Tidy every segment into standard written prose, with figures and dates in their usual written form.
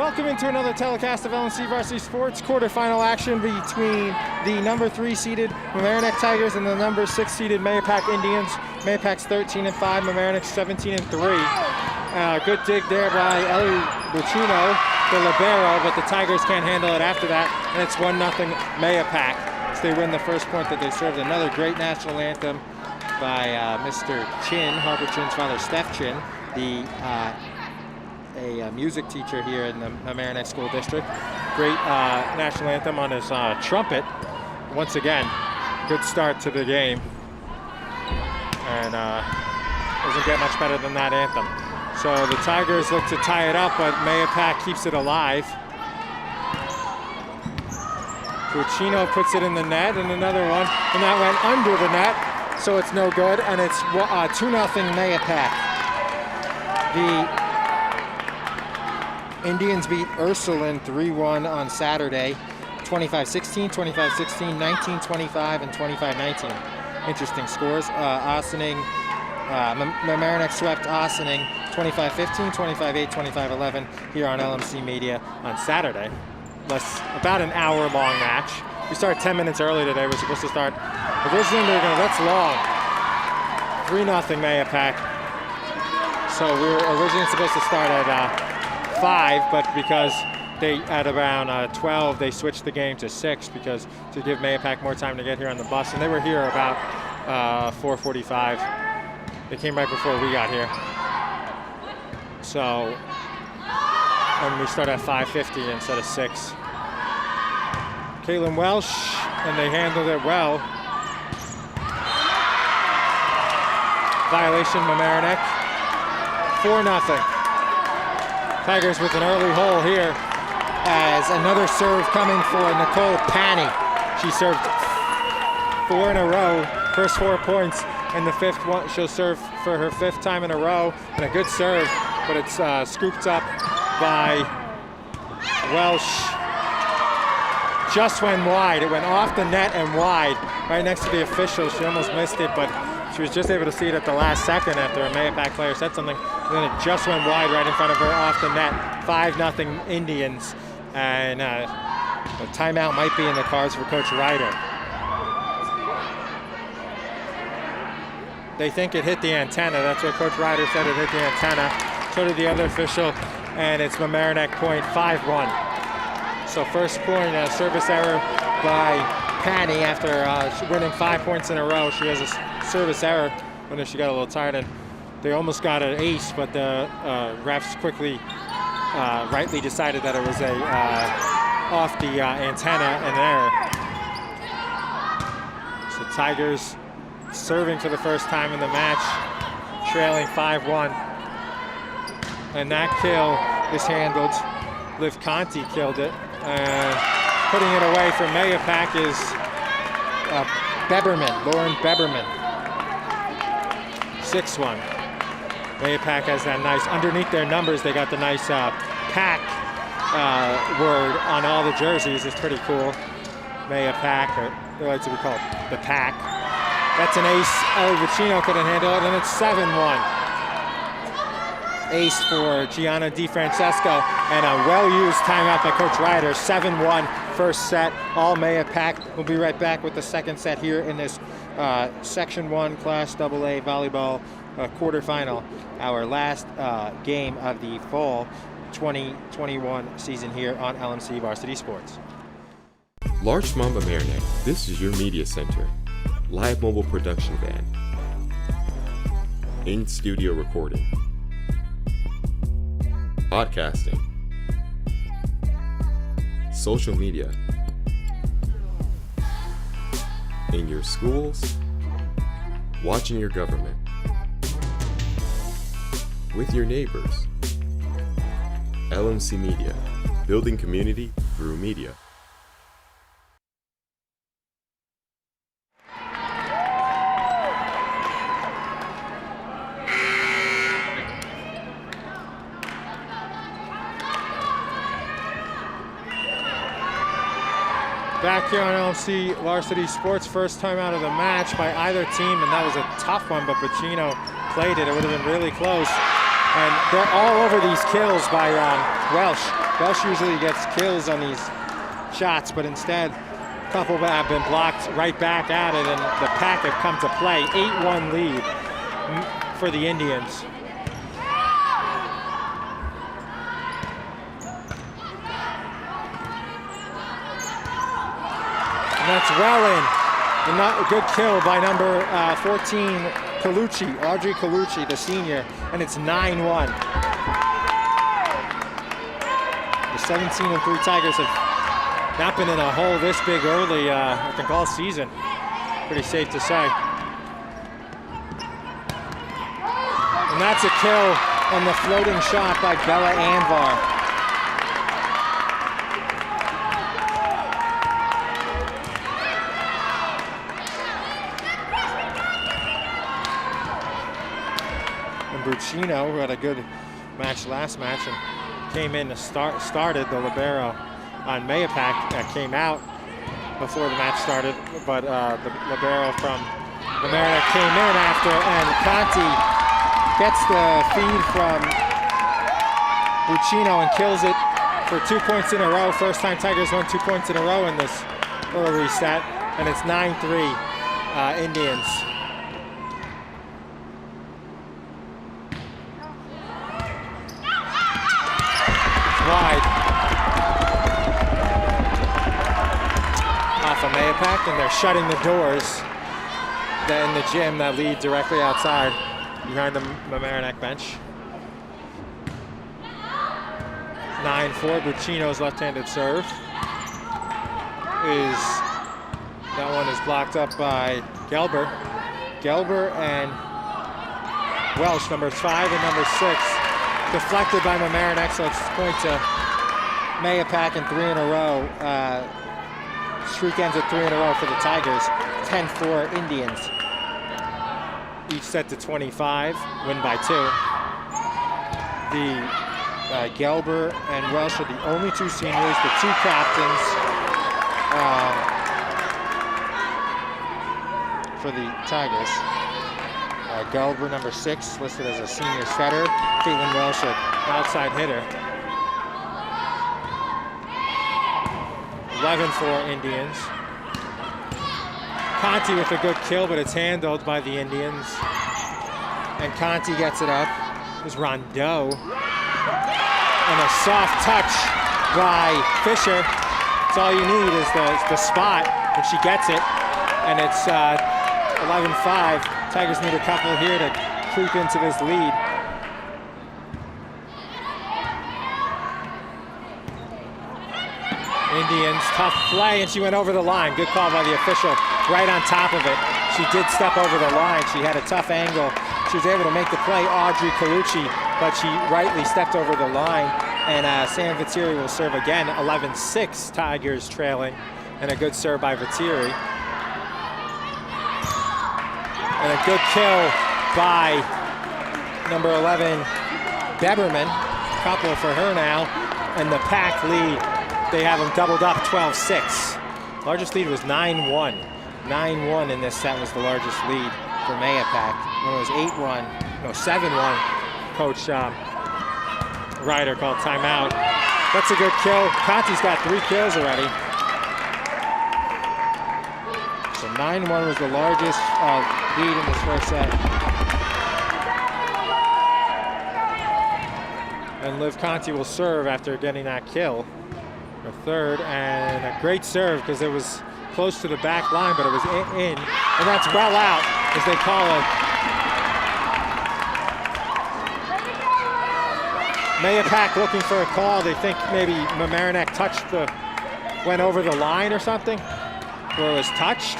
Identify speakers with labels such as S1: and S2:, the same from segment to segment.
S1: Welcome into another telecast of LMC Varsity Sports. Quarterfinal action between the number 3 seeded Mamaroneck Tigers and the number 6 seeded Mahopac Indians. Mahopac's 13-5, Mamaroneck's 17-3. Good dig there by Eli Buccino, the libero, but the Tigers can't handle it after that, and it's 1-0 Mahopac. So they win the first point that they served. Another great national anthem by Mr. Chin, Harper Chin's father, Steph Chin, a music teacher here in the Mamaroneck School District. Great national anthem on his trumpet. Once again, good start to the game. And doesn't get much better than that anthem. So the Tigers look to tie it up, but Mahopac keeps it alive. Buccino puts it in the net, and another one, and that went under the net, so it's no good, and it's 2-0 Mahopac. The Indians beat Ursuline 3-1 on Saturday, 25-16, 25-16, 19-25, and 25-19. Interesting scores. Mamaroneck swept Ossining 25-15, 25-8, 25-11 here on LMC Media on Saturday. About an hour-long match. We started 10 minutes early today. We're supposed to start. Originally, that's long. 3-0 Mahopac. So we were originally supposed to start at 5, but because they at around 12 they switched the game to 6 because to give Mahopac more time to get here on the bus, and they were here about 4:45. They came right before we got here, so and we start at 5:50 instead of 6. Caitlin Welsh, and they handled it well. Violation Mamaroneck. 4-0. Tigers with an early hole here as another serve coming for Nicole Pani. She served 4 in a row, first 4 points, and the 5th one she'll serve for her 5th time in a row, and a good serve, but it's scooped up by Welsh. Just went wide. It went off the net and wide, right next to the official. She almost missed it, but she was just able to see it at the last second after a Mahopac player said something. And then it just went wide right in front of her off the net. 5-0 Indians. And a timeout might be in the cards for Coach Ryder. They think it hit the antenna. That's what Coach Ryder said, it hit the antenna. So did the other official, and it's Mamaroneck point, 5-1. So first point, service error by Pani after winning 5 points in a row. She has a service error when she got a little tired, and they almost got an ace, but the refs quickly, rightly decided that it was a off the antenna, an error. So Tigers serving for the first time in the match, trailing 5-1. And that kill is handled. Liv Conti killed it. Putting it away from Mahopac is Lauren Beberman. 6-1. Mahopac has that nice, underneath their numbers, they got the nice pack word on all the jerseys. It's pretty cool. Mahopac, or they like to be called the Pack. That's an ace. Eli Buccino couldn't handle it, and it's 7-1. Ace for Gianna DiFrancesco, and a well-used timeout by Coach Ryder. 7-1 first set, all Mahopac. We'll be right back with the second set here in this Section 1 Class AA Volleyball quarterfinal, our last game of the fall 2021 season here on LMC Varsity Sports.
S2: Larchmont Mamaroneck, this is your media center. Live mobile production van. In-studio recording. Podcasting. Social media. In your schools. Watching your government. With your neighbors. LMC Media. Building community through media.
S1: Back here on LMC Varsity Sports, first time out of the match by either team, and that was a tough one, but Buccino played it. It would have been really close. And they're all over these kills by Welsh. Welsh usually gets kills on these shots, but instead, a couple have been blocked right back at it, and the Pack have come to play. 8-1 lead for the Indians. And that's well in. And not a good kill by number 14, Colucci, Audrey Colucci, the senior, and it's 9-1. The 17-3 Tigers have not been in a hole this big early, I think all season. Pretty safe to say. And that's a kill on the floating shot by Bella Anvar. Buccino, who had a good match last match and came in to started the libero on Mahopac, came out before the match started, but the libero from Mamaroneck came in after, and Conti gets the feed from Buccino and kills it for 2 points in a row. First time Tigers won 2 points in a row in this early set, and it's 9-3 Indians. Wide off of Mahopac, and they're shutting the doors in the gym that lead directly outside behind the Mamaroneck bench. 9-4, Buccino's left-handed serve. That one is blocked up by Gelber. Gelber and Welsh, numbers 5 and number 6. Deflected by Mamaroneck, so it's point to Mahopac in 3 in a row. Streak ends at 3 in a row for the Tigers. 10-4 Indians. Each set to 25, win by 2. The Gelber and Welsh are the only 2 seniors, the 2 captains for the Tigers. Gelber, number 6, listed as a senior setter. Caitlin Welsh, an outside hitter. 11-4 Indians. Conti with a good kill, but it's handled by the Indians. And Conti gets it up. There's Rondeau. And a soft touch by Fisher. That's all you need is the spot, and she gets it. And it's 11-5. Tigers need a couple here to creep into this lead. Indians, tough play, and she went over the line. Good call by the official, right on top of it. She did step over the line. She had a tough angle. She was able to make the play, Audrey Colucci, but she rightly stepped over the line. And Sam Viteri will serve again. 11-6, Tigers trailing, and a good serve by Viteri. And a good kill by number 11, Deberman. Couple for her now. And the Pack lead, they have them doubled up 12-6. Largest lead was 9-1. 9-1 in this set was the largest lead for Mahopac. When it was 8-1, no, 7-1, Coach Ryder called timeout. That's a good kill. Conti's got 3 kills already. So 9-1 was the largest lead in this first set. And Liv Conti will serve after getting that kill. The third, and a great serve because it was close to the back line, but it was in. And that's well out, as they call it. Mahopac looking for a call. They think maybe Mamaroneck went over the line or something, or it was touched.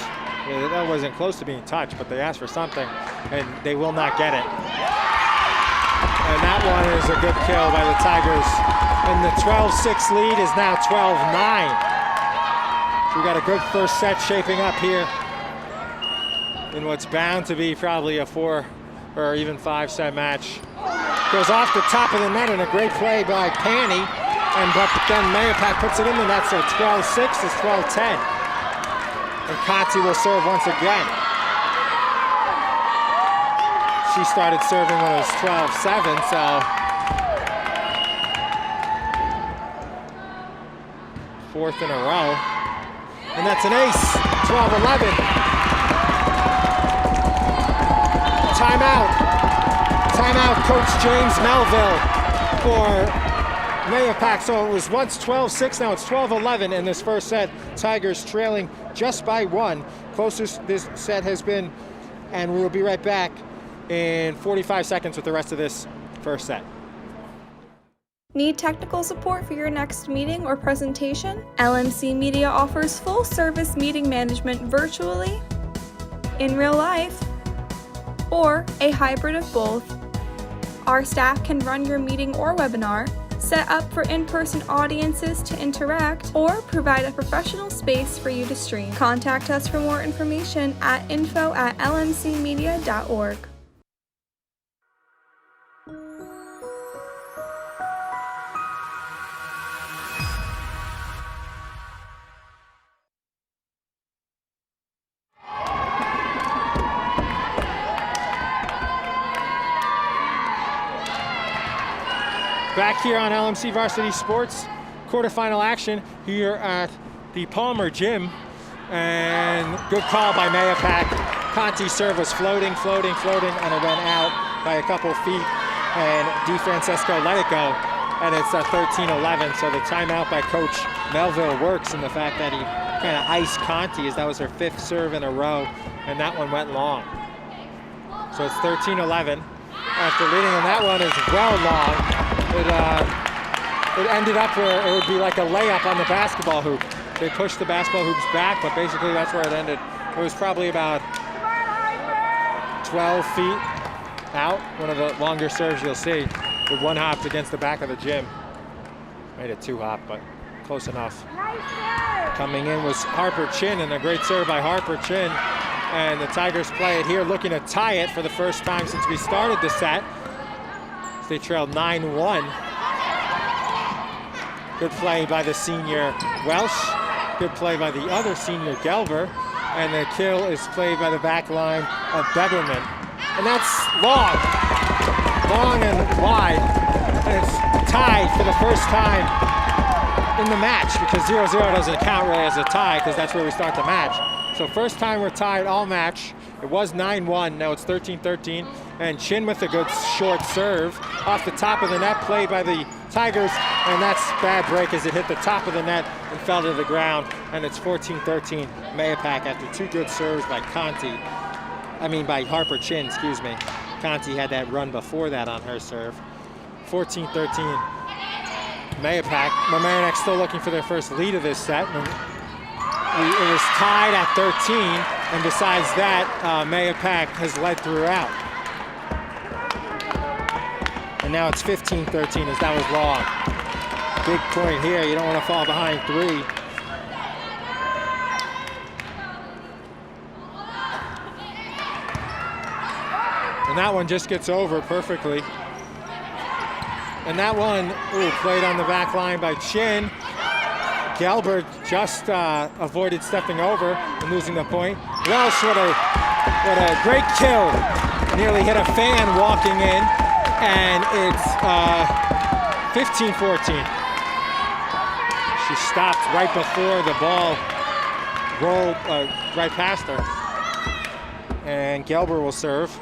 S1: Yeah, that wasn't close to being touched, but they asked for something, and they will not get it. And that one is a good kill by the Tigers. And the 12-6 lead is now 12-9. We got a good first set shaping up here in what's bound to be probably a 4 or even 5 set match. Goes off the top of the net, and a great play by Pani, but then Mahopac puts it in, and that's a 12-6, it's 12-10. And Conti will serve once again. She started serving when it was 12-7, so 4th in a row. And that's an ace, 12-11. Timeout. Timeout, Coach James Melville for Mahopac. So it was once 12-6, now it's 12-11 in this first set. Tigers trailing just by 1. Closest this set has been, and we will be right back in 45 seconds with the rest of this first set.
S3: Need technical support for your next meeting or presentation? LMC Media offers full-service meeting management virtually, in real life, or a hybrid of both. Our staff can run your meeting or webinar, set up for in-person audiences to interact, or provide a professional space for you to stream. Contact us for more information at info@lmcmedia.org.
S1: Back here on LMC Varsity Sports, quarterfinal action here at the Palmer Gym. And good call by Mahopac. Conti's serve was floating, and it went out by a couple feet. And DeFrancesco let it go, and it's 13-11. So the timeout by Coach Melville works in the fact that he kind of iced Conti, as that was her 5th serve in a row, and that one went long. So it's 13-11. After leading on that one is well long. It ended up where it would be like a layup on the basketball hoop. They pushed the basketball hoops back, but basically that's where it ended. It was probably about 12 feet out, one of the longer serves you'll see. It one hopped against the back of the gym. Made it 2-hop, but close enough. Coming in was Harper Chin, and a great serve by Harper Chin. And the Tigers play it here, looking to tie it for the first time since we started the set. They trailed 9-1. Good play by the senior Welsh. Good play by the other senior Gelber. And the kill is played by the back line of Beberman. And that's long and wide. And it's tied for the first time in the match, because 0-0 doesn't count really as a tie, because that's where we start the match. So first time we're tied all match. It was 9-1, now it's 13-13. And Chin with a good short serve off the top of the net, played by the Tigers, and that's bad break as it hit the top of the net and fell to the ground. And it's 14-13 Mahopac after 2 good serves by by Harper Chin, excuse me. Conti had that run before that on her serve. 14-13 Mahopac. Mamaroneck still looking for their first lead of this set. It was tied at 13, and besides that, Mahopac has led throughout. And now it's 15-13 as that was long. Big point here, you don't want to fall behind 3. And that one just gets over perfectly. And that one, played on the back line by Chin. Gelber just avoided stepping over and losing the point. Welsh, what a great kill. Nearly hit a fan walking in, and it's 15-14. She stopped right before the ball rolled right past her. And Gelber will serve.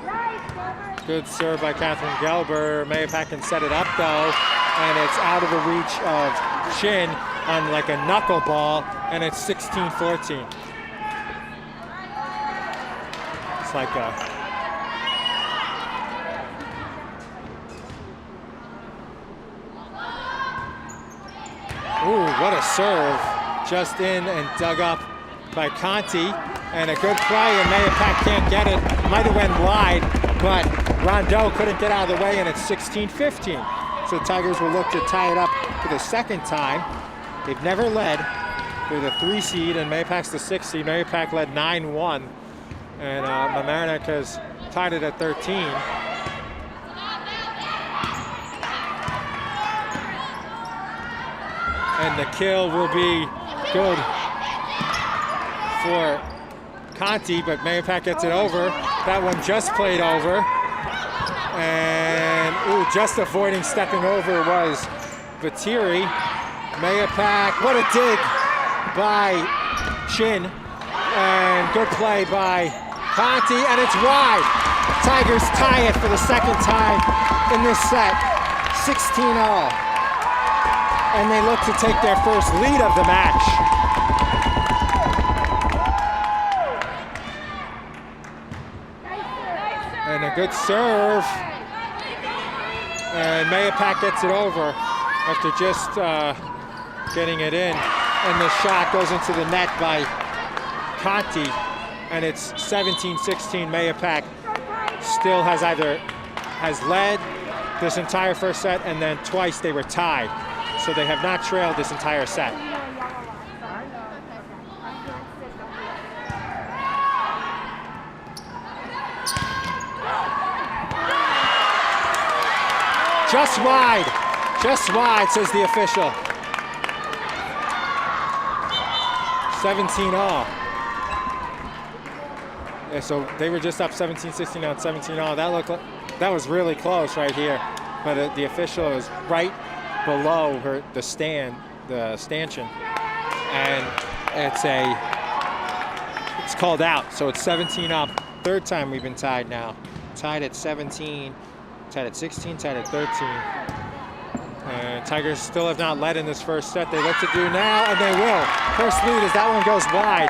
S1: Good serve by Catherine Gelber. Mahopac can set it up though, and it's out of the reach of Chin on like a knuckleball, and it's 16-14. It's like a what a serve. Just in and dug up by Conti, and a good play, and Mahopac can't get it. Might have went wide, but Rondeau couldn't get out of the way, and it's 16-15. So the Tigers will look to tie it up for the second time. They've never led. They're the 3 seed, and Mahopac's the 6 seed. Mahopac led 9-1, and Mamaroneck has tied it at 13. And the kill will be good for Conti, but Mahopac gets it over. That one just played over. And just avoiding stepping over was Vatiri. Mahopac, what a dig by Chin, and good play by Conti, and it's wide. Tigers tie it for the second time in this set, 16-all. And they look to take their first lead of the match. And a good serve. And Mahopac gets it over after just getting it in. And the shot goes into the net by Conti. And it's 17-16. Mahopac still has led this entire first set, and then twice they were tied. So they have not trailed this entire set. Just wide, says the official. 17-all. Yeah, so they were just up 17-16, now it's 17-all. That was really close right here, but the official is right below the stanchion, and it's called out. So it's 17 up. Third time we've been tied now. Tied at 17, tied at 16, tied at 13. And Tigers still have not led in this first set. They look to do now, and they will. First lead as that one goes wide.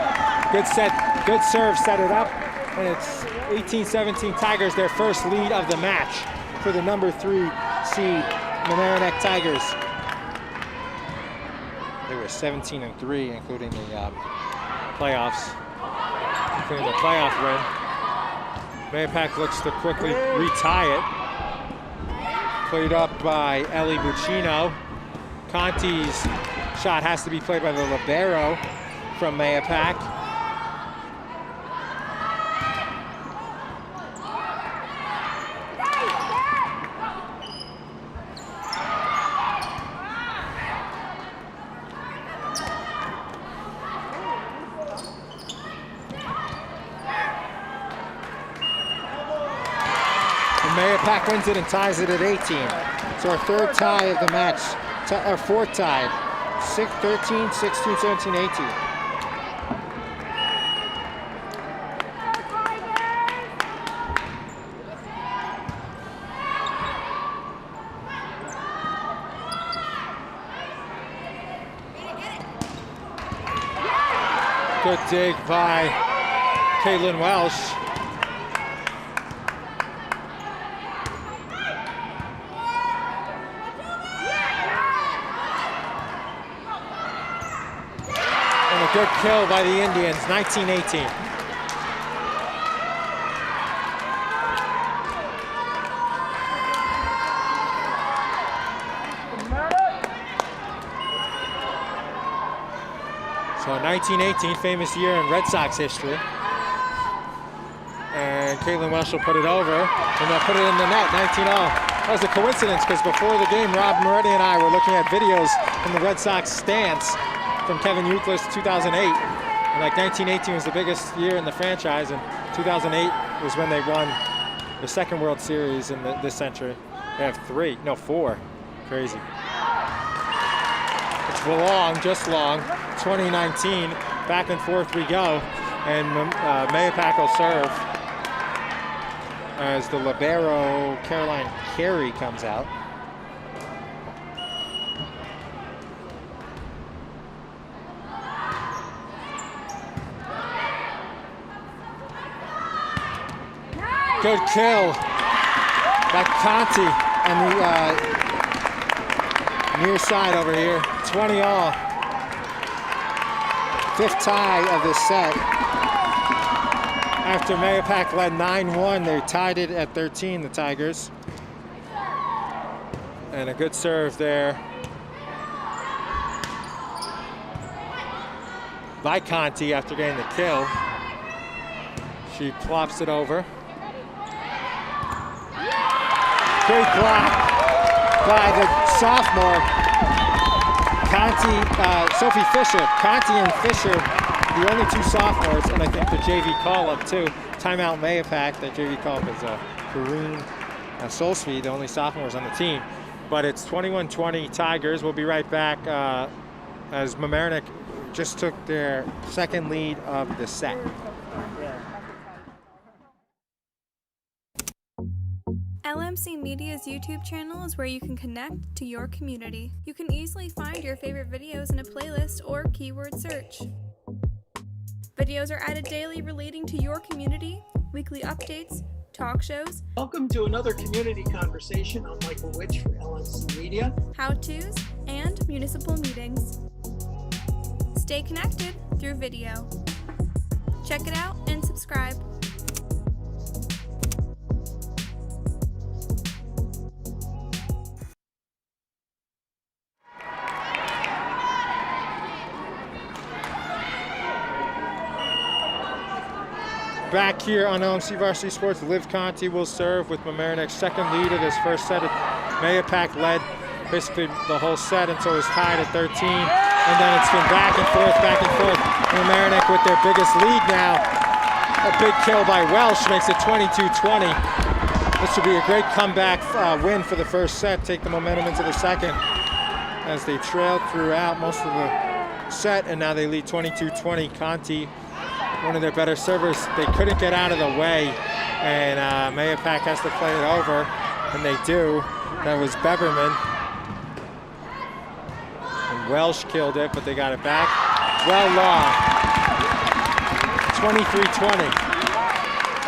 S1: Good set, good serve, set it up. And it's 18-17 Tigers, their first lead of the match for the number 3 seed Mamaroneck Tigers. They were 17-3, including the playoffs, including the playoff win. Mahopac looks to quickly retie it. Played up by Eli Buccino. Conti's shot has to be played by the libero from Mahopac. Mahopac wins it and ties it at 18. So our third tie of the match, our fourth tie, 13, 16, 17, 18. Good dig by Caitlin Welsh. Good kill by the Indians, 19-18. So 19-18, famous year in Red Sox history. And Caitlin Welsh will put it over, and they'll put it in the net, 19-all. That was a coincidence, because before the game, Rob Moretti and I were looking at videos from the Red Sox stance from Kevin Euclid 2008. And like 1918 was the biggest year in the franchise, and 2008 was when they won the second World Series in this century. They have 4. Crazy. It's long, just long. 2019, back and forth we go, and Mahopac will serve as the libero Caroline Carey comes out. Good kill by Conti on the near side over here. 20-all. Fifth tie of this set. After Mahopac led 9-1, they tied it at 13, the Tigers. And a good serve there by Conti after getting the kill. She plops it over. Great block by the sophomore, Sophie Fisher. Conti and Fisher, the only 2 sophomores, and I think the JV call-up too. Timeout Mahopac, that JV call-up is Kareen Solsvi, the only sophomores on the team. But it's 21-20 Tigers. We'll be right back as Mamaroneck just took their second lead of the set.
S3: LMC Media's YouTube channel is where you can connect to your community. You can easily find your favorite videos in a playlist or keyword search. Videos are added daily relating to your community, weekly updates, talk shows.
S4: Welcome to another community conversation. I'm Michael Witch for LMC Media.
S3: How-tos, and municipal meetings. Stay connected through video. Check it out and subscribe.
S1: Back here on LMC Varsity Sports, Liv Conti will serve with Mamaroneck's second lead of this first set. Mahopac led basically the whole set until it was tied at 13. And then it's been back and forth, back and forth. Mamaroneck with their biggest lead now. A big kill by Welsh makes it 22-20. This would be a great comeback win for the first set, take the momentum into the second as they trailed throughout most of the set, and now they lead 22-20. Conti, one of their better servers, they couldn't get out of the way, and Mahopac has to play it over, and they do. That was Beberman. And Welsh killed it, but they got it back. Well long. 23-20.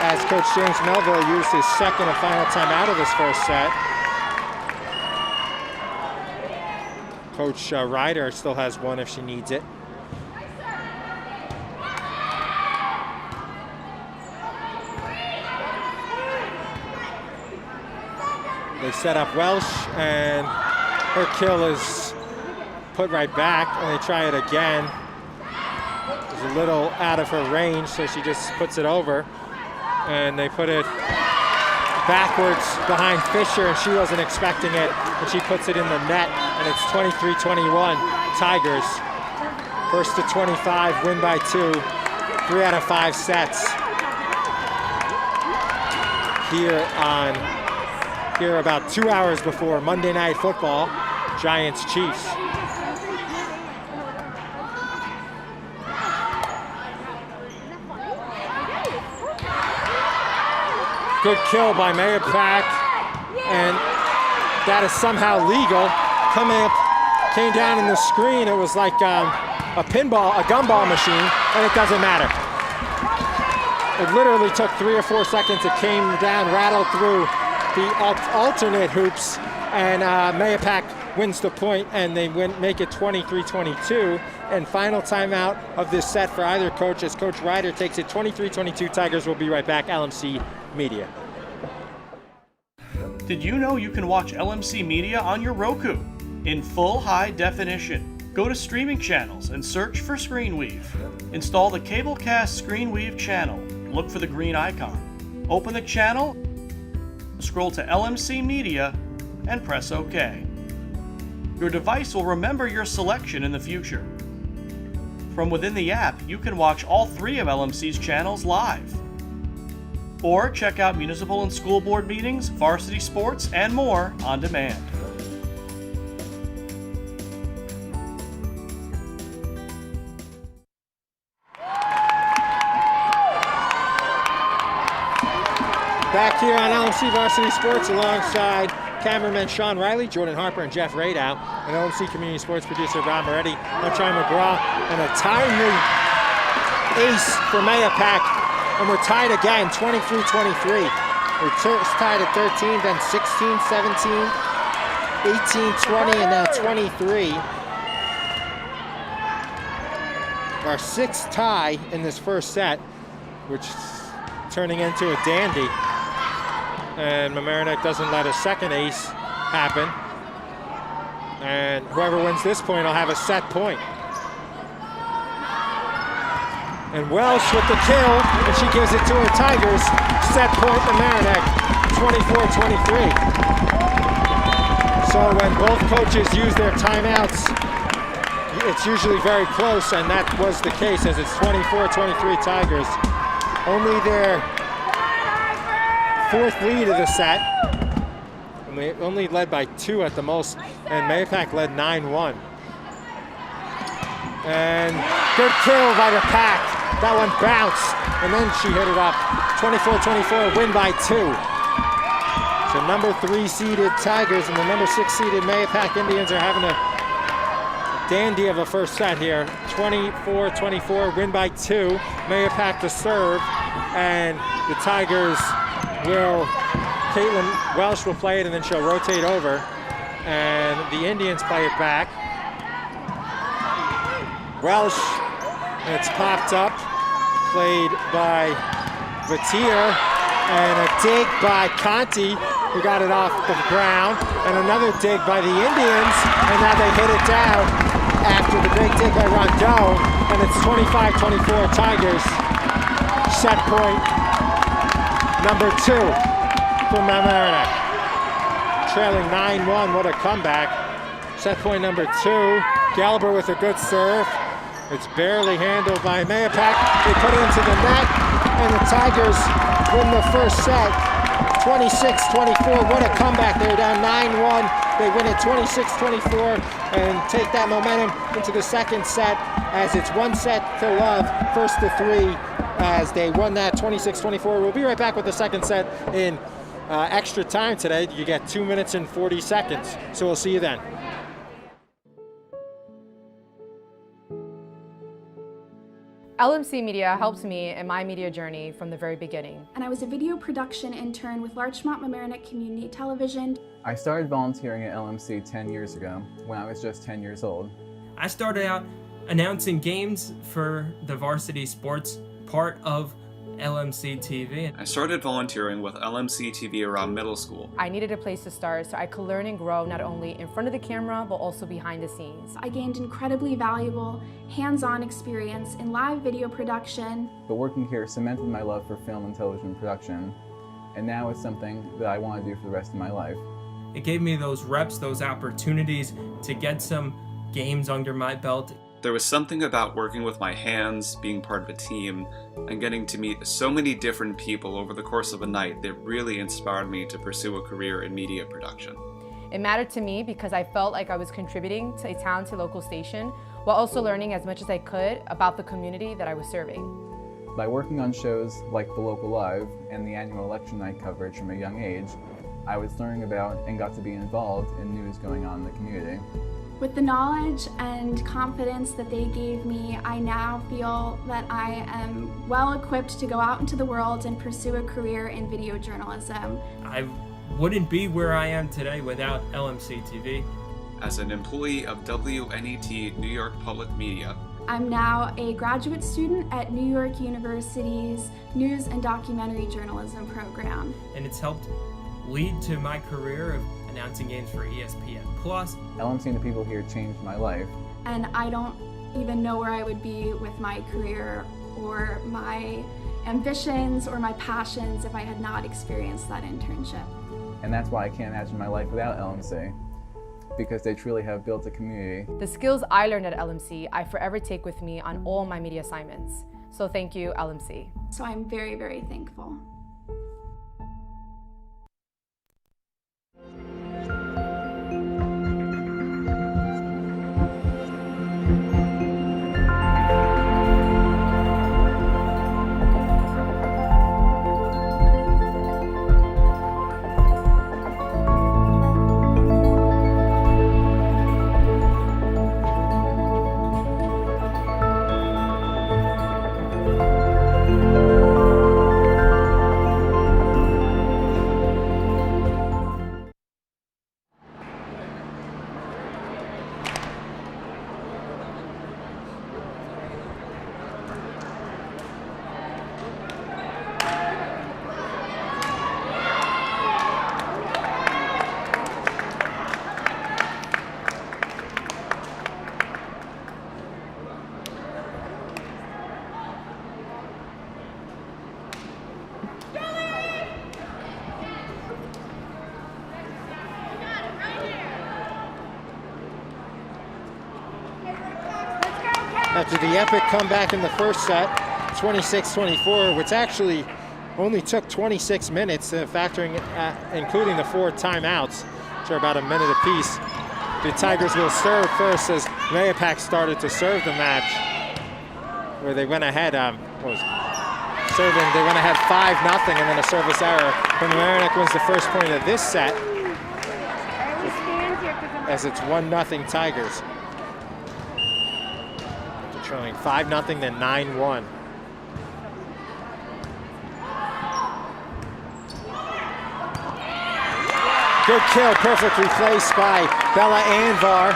S1: As Coach James Melville used his second and final time out of this first set. Coach Ryder still has one if she needs it. They set up Welsh, and her kill is put right back, and they try it again. It's a little out of her range, so she just puts it over, and they put it backwards behind Fisher, and she wasn't expecting it, and she puts it in the net, and it's 23-21, Tigers. First to 25, win by 2, 3 out of 5 sets. Here about 2 hours before Monday Night Football, Giants-Chiefs. Good kill by Mahopac, and that is somehow legal. Came down in the screen, it was like a pinball, a gumball machine, and it doesn't matter. It literally took 3 or 4 seconds. It came down, rattled through the alternate hoops, and Mahopac wins the point, and they make it 23-22. And final timeout of this set for either coach as Coach Ryder takes it 23-22. Tigers will be right back. LMC Media.
S5: Did you know you can watch LMC Media on your Roku in full high definition? Go to streaming channels and search for ScreenWeave. Install the Cablecast ScreenWeave channel. Look for the green icon. Open the channel, scroll to LMC Media, and press OK. Your device will remember your selection in the future. From within the app, you can watch all 3 of LMC's channels live. Or check out municipal and school board meetings, varsity sports, and more on demand.
S1: Back here on LMC Varsity Sports alongside cameraman Sean Riley, Jordan Harper, and Jeff Radow, and LMC Community Sports producer Rob Moretti, I'm Charlie McGraw, and a timely ace for Mahopac, and we're tied again, 23-23. We're tied at 13, then 16, 17, 18, 20, and now 23. Our 6th tie in this first set, which is turning into a dandy. And Mamaroneck doesn't let a second ace happen. And whoever wins this point will have a set point. And Welsh with the kill, and she gives it to her Tigers. Set point Mamaroneck, 24-23. So when both coaches use their timeouts, it's usually very close, and that was the case as it's 24-23 Tigers. Only their 4th lead of the set. And they only led by 2 at the most, and Mahopac led 9-1. And good kill by the Pack. That one bounced, and then she hit it up. 24-24, win by 2. So number 3 seeded Tigers and the number 6 seeded Mahopac Indians are having a dandy of a first set here. 24-24, win by 2. Mahopac to serve, and the Tigers will, Caitlin Welsh will play it, and then she'll rotate over, and the Indians play it back. Welsh, and it's popped up, played by Vatier, and a dig by Conti, who got it off the ground, and another dig by the Indians, and now they hit it down after the big dig by Rondeau, and it's 25-24 Tigers. Set point number 2 for Mamaroneck. Trailing 9-1, what a comeback. Set point number 2, Gallagher with a good serve. It's barely handled by Mahopac. They put it into the net, and the Tigers win the first set, 26-24. What a comeback. They were down 9-1. They win it 26-24 and take that momentum into the second set as it's 1 set to love, first to 3, as they won that 26-24. We'll be right back with the second set in extra time today. You get 2 minutes and 40 seconds. So we'll see you then.
S6: LMC Media helped me in my media journey from the very beginning.
S7: And I was a video production intern with Larchmont Mamaroneck Community Television.
S8: I started volunteering at LMC 10 years ago when I was just 10 years old.
S9: I started out announcing games for the varsity sports part of LMC TV.
S10: I started volunteering with LMC TV around middle school.
S6: I needed a place to start so I could learn and grow not only in front of the camera but also behind the scenes.
S7: I gained incredibly valuable hands-on experience in live video production.
S8: But working here cemented my love for film and television production, and now it's something that I want to do for the rest of my life.
S9: It gave me those reps, those opportunities to get some games under my belt.
S10: There was something about working with my hands, being part of a team, and getting to meet so many different people over the course of a night that really inspired me to pursue a career in media production.
S6: It mattered to me because I felt like I was contributing to a talented local station while also learning as much as I could about the community that I was serving.
S8: By working on shows like The Local Live and the annual election night coverage from a young age, I was learning about and got to be involved in news going on in the community.
S7: With the knowledge and confidence that they gave me, I now feel that I am well equipped to go out into the world and pursue a career in video journalism.
S9: I wouldn't be where I am today without LMC TV.
S10: As an employee of WNET New York Public Media,
S7: I'm now a graduate student at New York University's News and Documentary Journalism program.
S9: And it's helped lead to my career of announcing games for ESPN+.
S8: LMC and the people here changed my life.
S7: And I don't even know where I would be with my career or my ambitions or my passions if I had not experienced that internship.
S8: And that's why I can't imagine my life without LMC, because they truly have built a community.
S6: The skills I learned at LMC, I forever take with me on all my media assignments. So thank you, LMC.
S7: So I'm very, very thankful.
S1: After the epic comeback in the first set, 26-24, which actually only took 26 minutes, including the 4 timeouts, which are about a minute apiece. The Tigers will serve first as Mahopac started to serve the match, where they went ahead. Serving, they went ahead 5-0, and then a service error. And Mamaroneck wins the first point of this set, as it's 1-0 Tigers. They're trailing 5-0, then 9-1. Good kill, perfectly placed by Bella Anvar,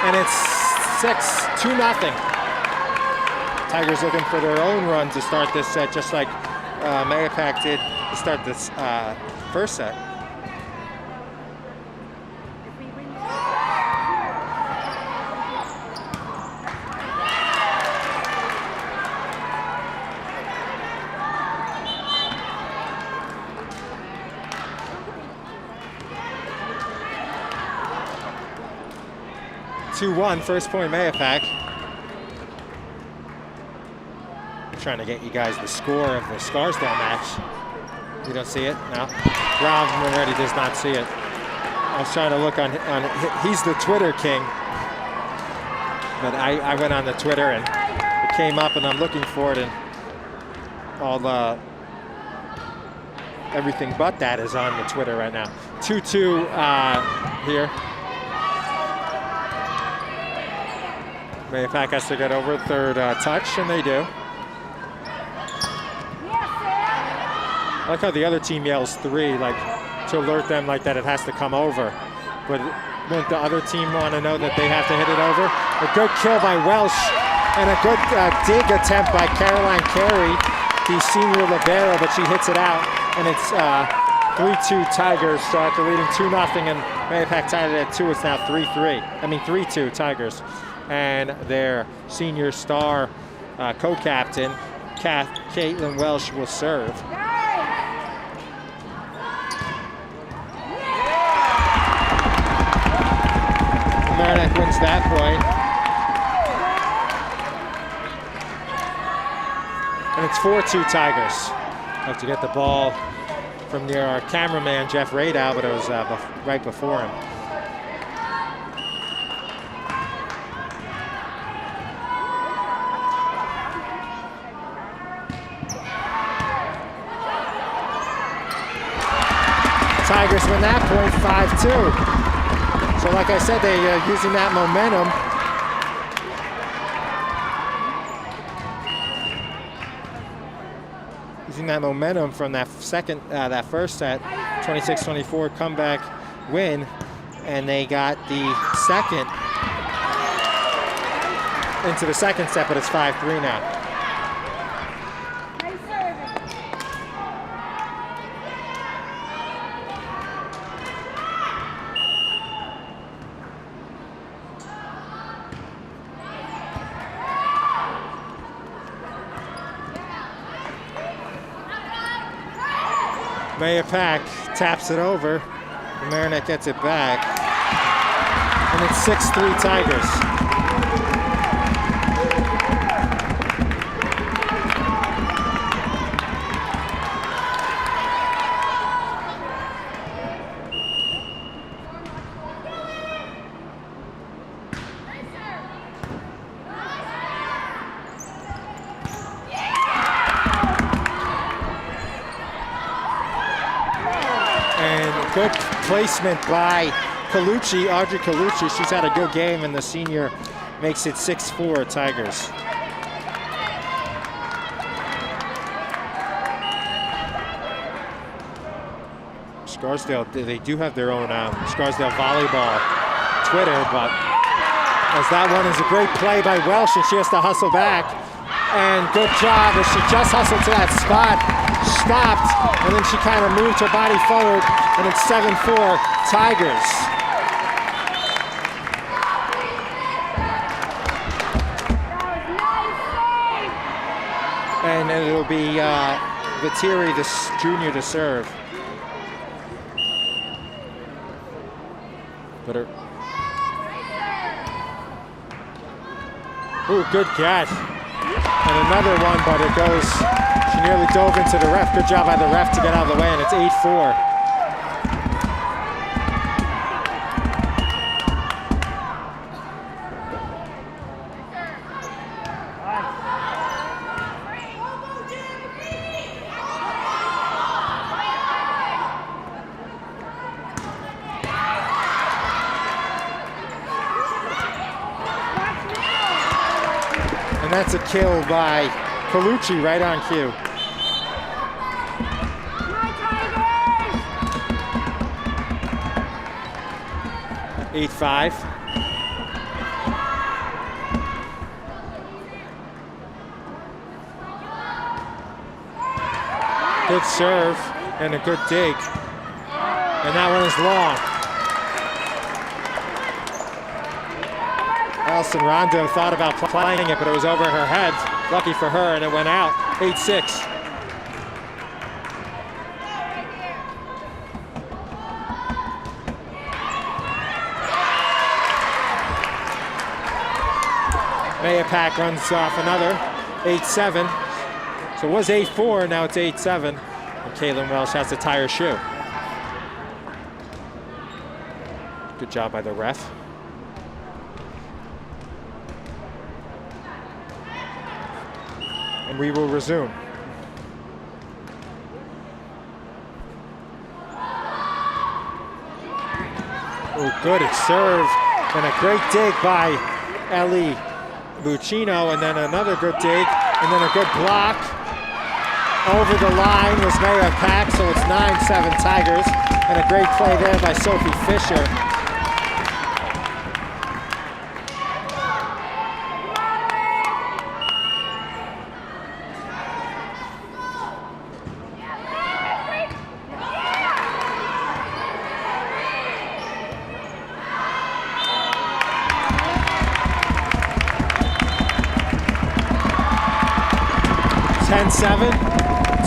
S1: and it's 2-0. Tigers looking for their own run to start this set, just like Mahopac did to start this first set. First point Mahopac. Trying to get you guys the score of the Scarsdale match. You don't see it? No? Rob already does not see it. I was trying to look on he's the Twitter king. But I went on the Twitter and it came up and I'm looking for it, and all everything but that is on the Twitter right now. 2-2 here. Mahopac has to get over third touch, and they do. I like how the other team yells 3, like to alert them like that it has to come over. But wouldn't the other team want to know that they have to hit it over? A good kill by Welsh, and a good dig attempt by Caroline Carey, the senior libero, but she hits it out, and it's 3-2 Tigers. So after leading 2-0 and Mahopac tied it at 2, it's now 3-3. I mean 3-2 Tigers. And their senior star co-captain, Caitlin Welsh, will serve. Mamaroneck wins that point. And it's 4-2 Tigers. Have to get the ball from near our cameraman, Jeff Radow, but it was right before him. Tigers win that point 5-2. So like I said, they're using that momentum. Using that momentum from that that first set, 26-24 comeback win, and they got the second into the second set, but it's 5-3 now. Mahopac taps it over. Mamaroneck gets it back. And it's 6-3 Tigers. Good placement by Colucci, Audrey Colucci. She's had a good game, and the senior makes it 6-4 Tigers. Scarsdale, they do have their own Scarsdale Volleyball Twitter, but as that one is a great play by Welsh, and she has to hustle back. And good job as she just hustled to that spot, stopped, and then she kind of moved her body forward, and it's 7-4 Tigers. And it'll be Viteri, the junior, to serve. But ooh, good catch. And another one, but it goes, she nearly dove into the ref. Good job by the ref to get out of the way, and it's 8-4. And that's a kill by Colucci right on cue. Tigers! 8-5. Good serve and a good dig. And that one is long. Alison Rondo thought about playing it, but it was over her head. Lucky for her, and it went out. 8-6. Mahopac runs off another. 8-7. So it was 8-4, now it's 8-7. And Kaylin Welsh has to tie her shoe. Good job by the ref. And we will resume. Oh, good, it's served. And a great dig by Ellie Buccino, and then another good dig, and then a good block. Over the line was Mahopac, so it's 9-7 Tigers. And a great play there by Sophie Fisher.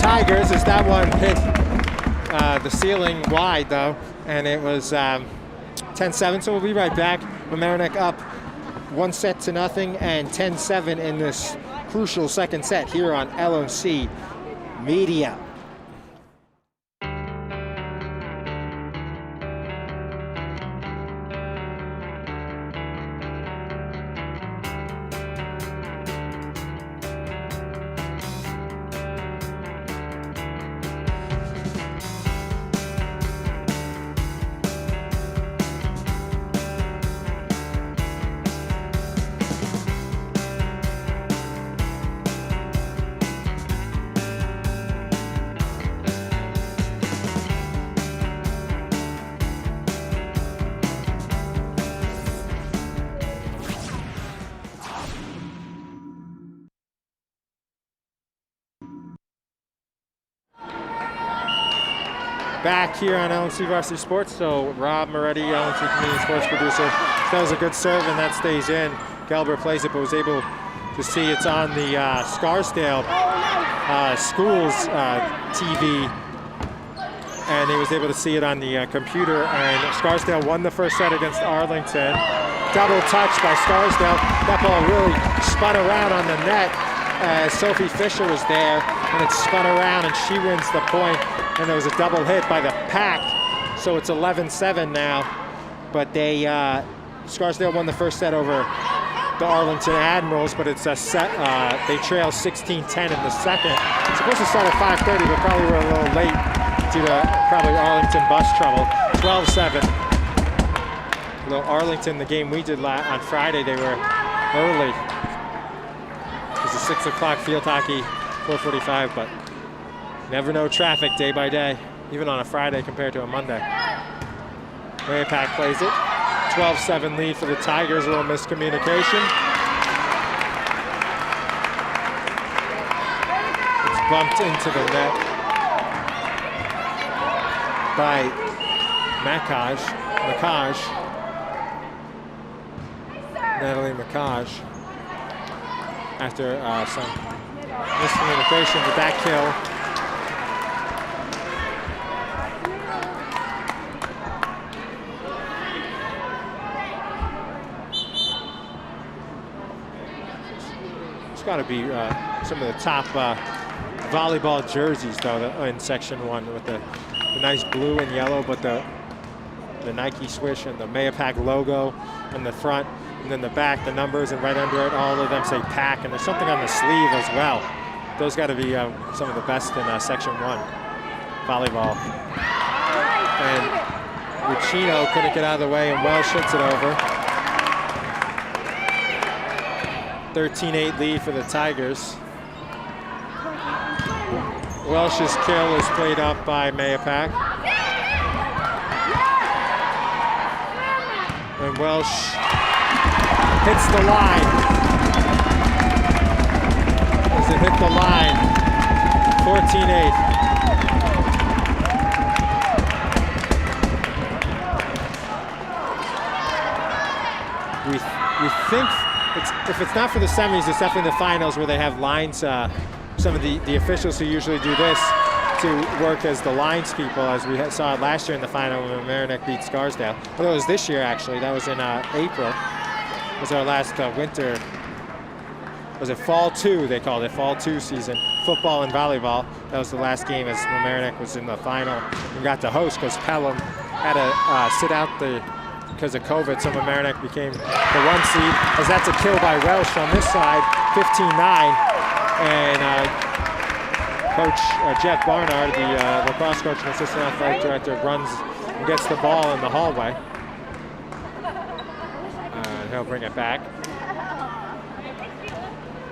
S1: Tigers, as that one hit the ceiling wide though, and it was 10-7, so we'll be right back. Mamaroneck up 1-0 and 10-7 in this crucial second set here on LMC Media. Back here on LMC Varsity Sports, so Rob Moretti, LMC Community Sports producer, that was a good serve and that stays in. Gelber plays it, but was able to see it's on the Scarsdale Schools TV, and he was able to see it on the computer, and Scarsdale won the first set against Arlington. Double touch by Scarsdale. That ball really spun around on the net as Sophie Fisher was there, and it spun around and she wins the point. And there was a double hit by the Pack, so it's 11-7 now. But they Scarsdale won the first set over the Arlington Admirals, but it's a set. They trail 16-10 in the second. It's supposed to start at 5:30, but probably were a little late due to probably Arlington bus trouble. 12-7. Although Arlington, the game we did on Friday, they were early. It was a 6 o'clock field hockey, 4:45, but. Never know traffic day by day, even on a Friday compared to a Monday. Mahopac plays it. 12-7 lead for the Tigers, a little miscommunication. It's bumped into the net by Natalie Macaj. After some miscommunication with that kill. It's got to be some of the top volleyball jerseys, though, in Section 1 with the nice blue and yellow, but the Nike swish and the Mahopac logo in the front, and then the back, the numbers, and right under it, all of them say Pack, and there's something on the sleeve as well. Those got to be some of the best in Section 1 volleyball. And Buccino couldn't get out of the way, and Welsh hits it over. 13-8 lead for the Tigers. Welsh's kill is played up by Mahopac. And Welsh hits the line. Does it hit the line? 14-8. We think if it's not for the semis, it's definitely the finals where they have lines. Some of the officials who usually do this to work as the lines people, as we saw it last year in the final when Mamaroneck beat Scarsdale. Although it was this year, actually. That was in April. It was our last winter. Was it Fall 2, they called it, Fall 2 season. Football and volleyball. That was the last game as Mamaroneck was in the final and got to host because Pelham had to sit out because of COVID, so Mamaroneck became the 1 seed. As that's a kill by Welsh on this side, 15-9. And Coach Jeff Barnard, the lacrosse coach and assistant athletic director, runs and gets the ball in the hallway. He'll bring it back.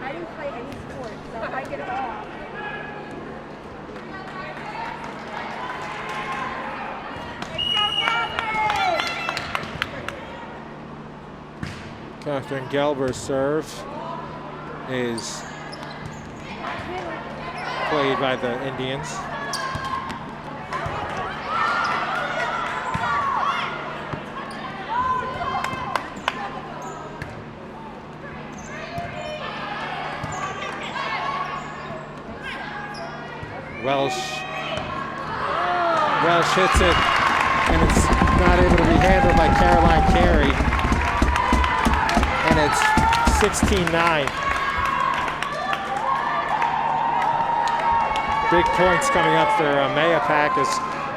S11: I didn't play any sport, so if I get a ball.
S1: Catherine Gelber's serve is played by the Indians. Welsh hits it, and it's not able to be handled by Caroline Carey. And it's 16-9. Big points coming up for Mahopac as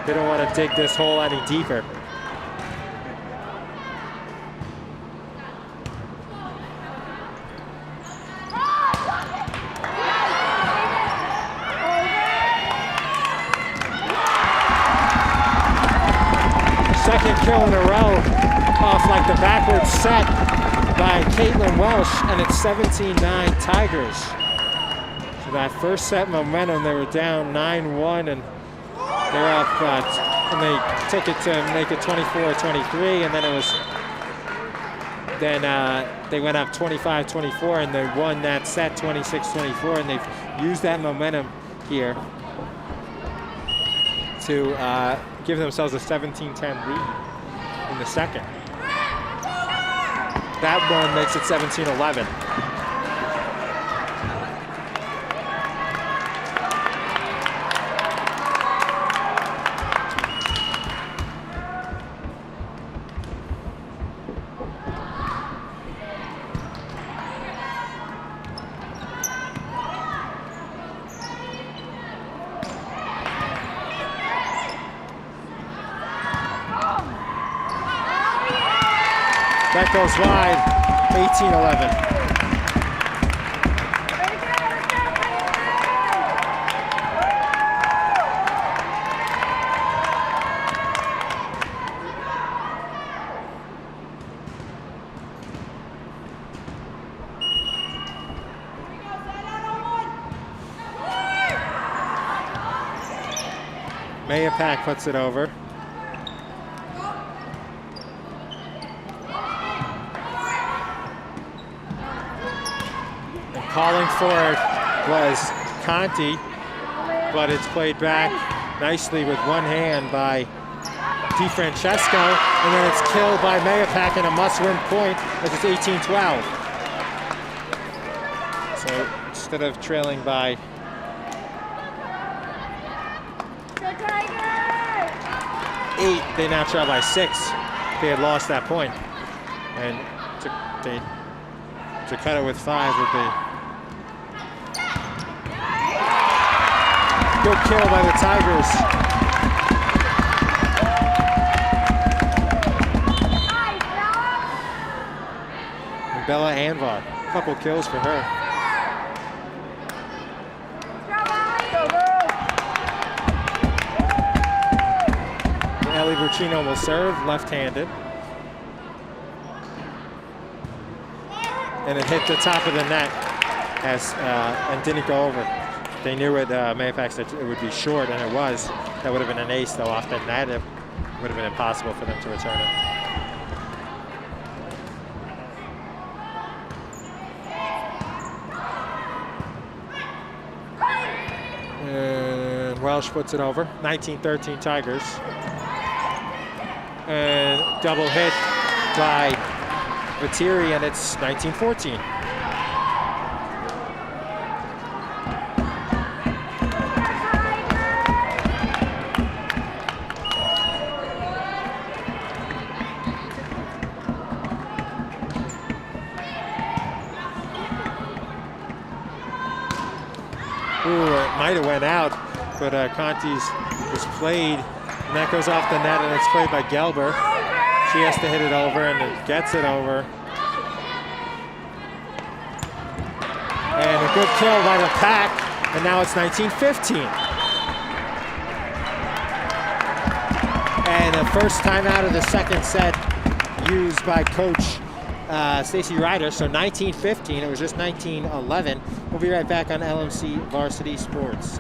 S1: they don't want to dig this hole any deeper. Second kill in a row off like the backwards set by Caitlin Welsh, and it's 17-9 Tigers. So that first set momentum, they were down 9-1, and they're up, and they took it to make it 24-23, and then it was, they went up 25-24, and they won that set 26-24, and they've used that momentum here to give themselves a 17-10 lead in the second. That one makes it 17-11. That goes wide, 18-11. Mahopac puts it over. Calling for it was Conti, but it's played back nicely with one hand by DiFrancesco, and then it's killed by Mahopac in a must-win point as it's 18-12. So instead of trailing by 8, they now trail by 6. They had lost that point, and to cut it with 5 would be. Good kill by the Tigers. And Bella Anvar, a couple kills for her. And Ellie Burchino will serve, left-handed. and it hit the top of the net and didn't go over. They knew it, Mahopac said it would be short, and it was. That would have been an ace, though, off the net. It would have been impossible for them to return it. And Welsh puts it over. 19-13 Tigers. And double hit by Vatiri, and it's 19-14. Might have went out, but Conti's was played, and that goes off the net, and it's played by Gelber. She has to hit it over, and it gets it over. And a good kill by the Pack, and now it's 19-15. And the first time out of the second set used by Coach Stacy Ryder, so 19-15. It was just 19-11. We'll be right back on LMC Varsity Sports.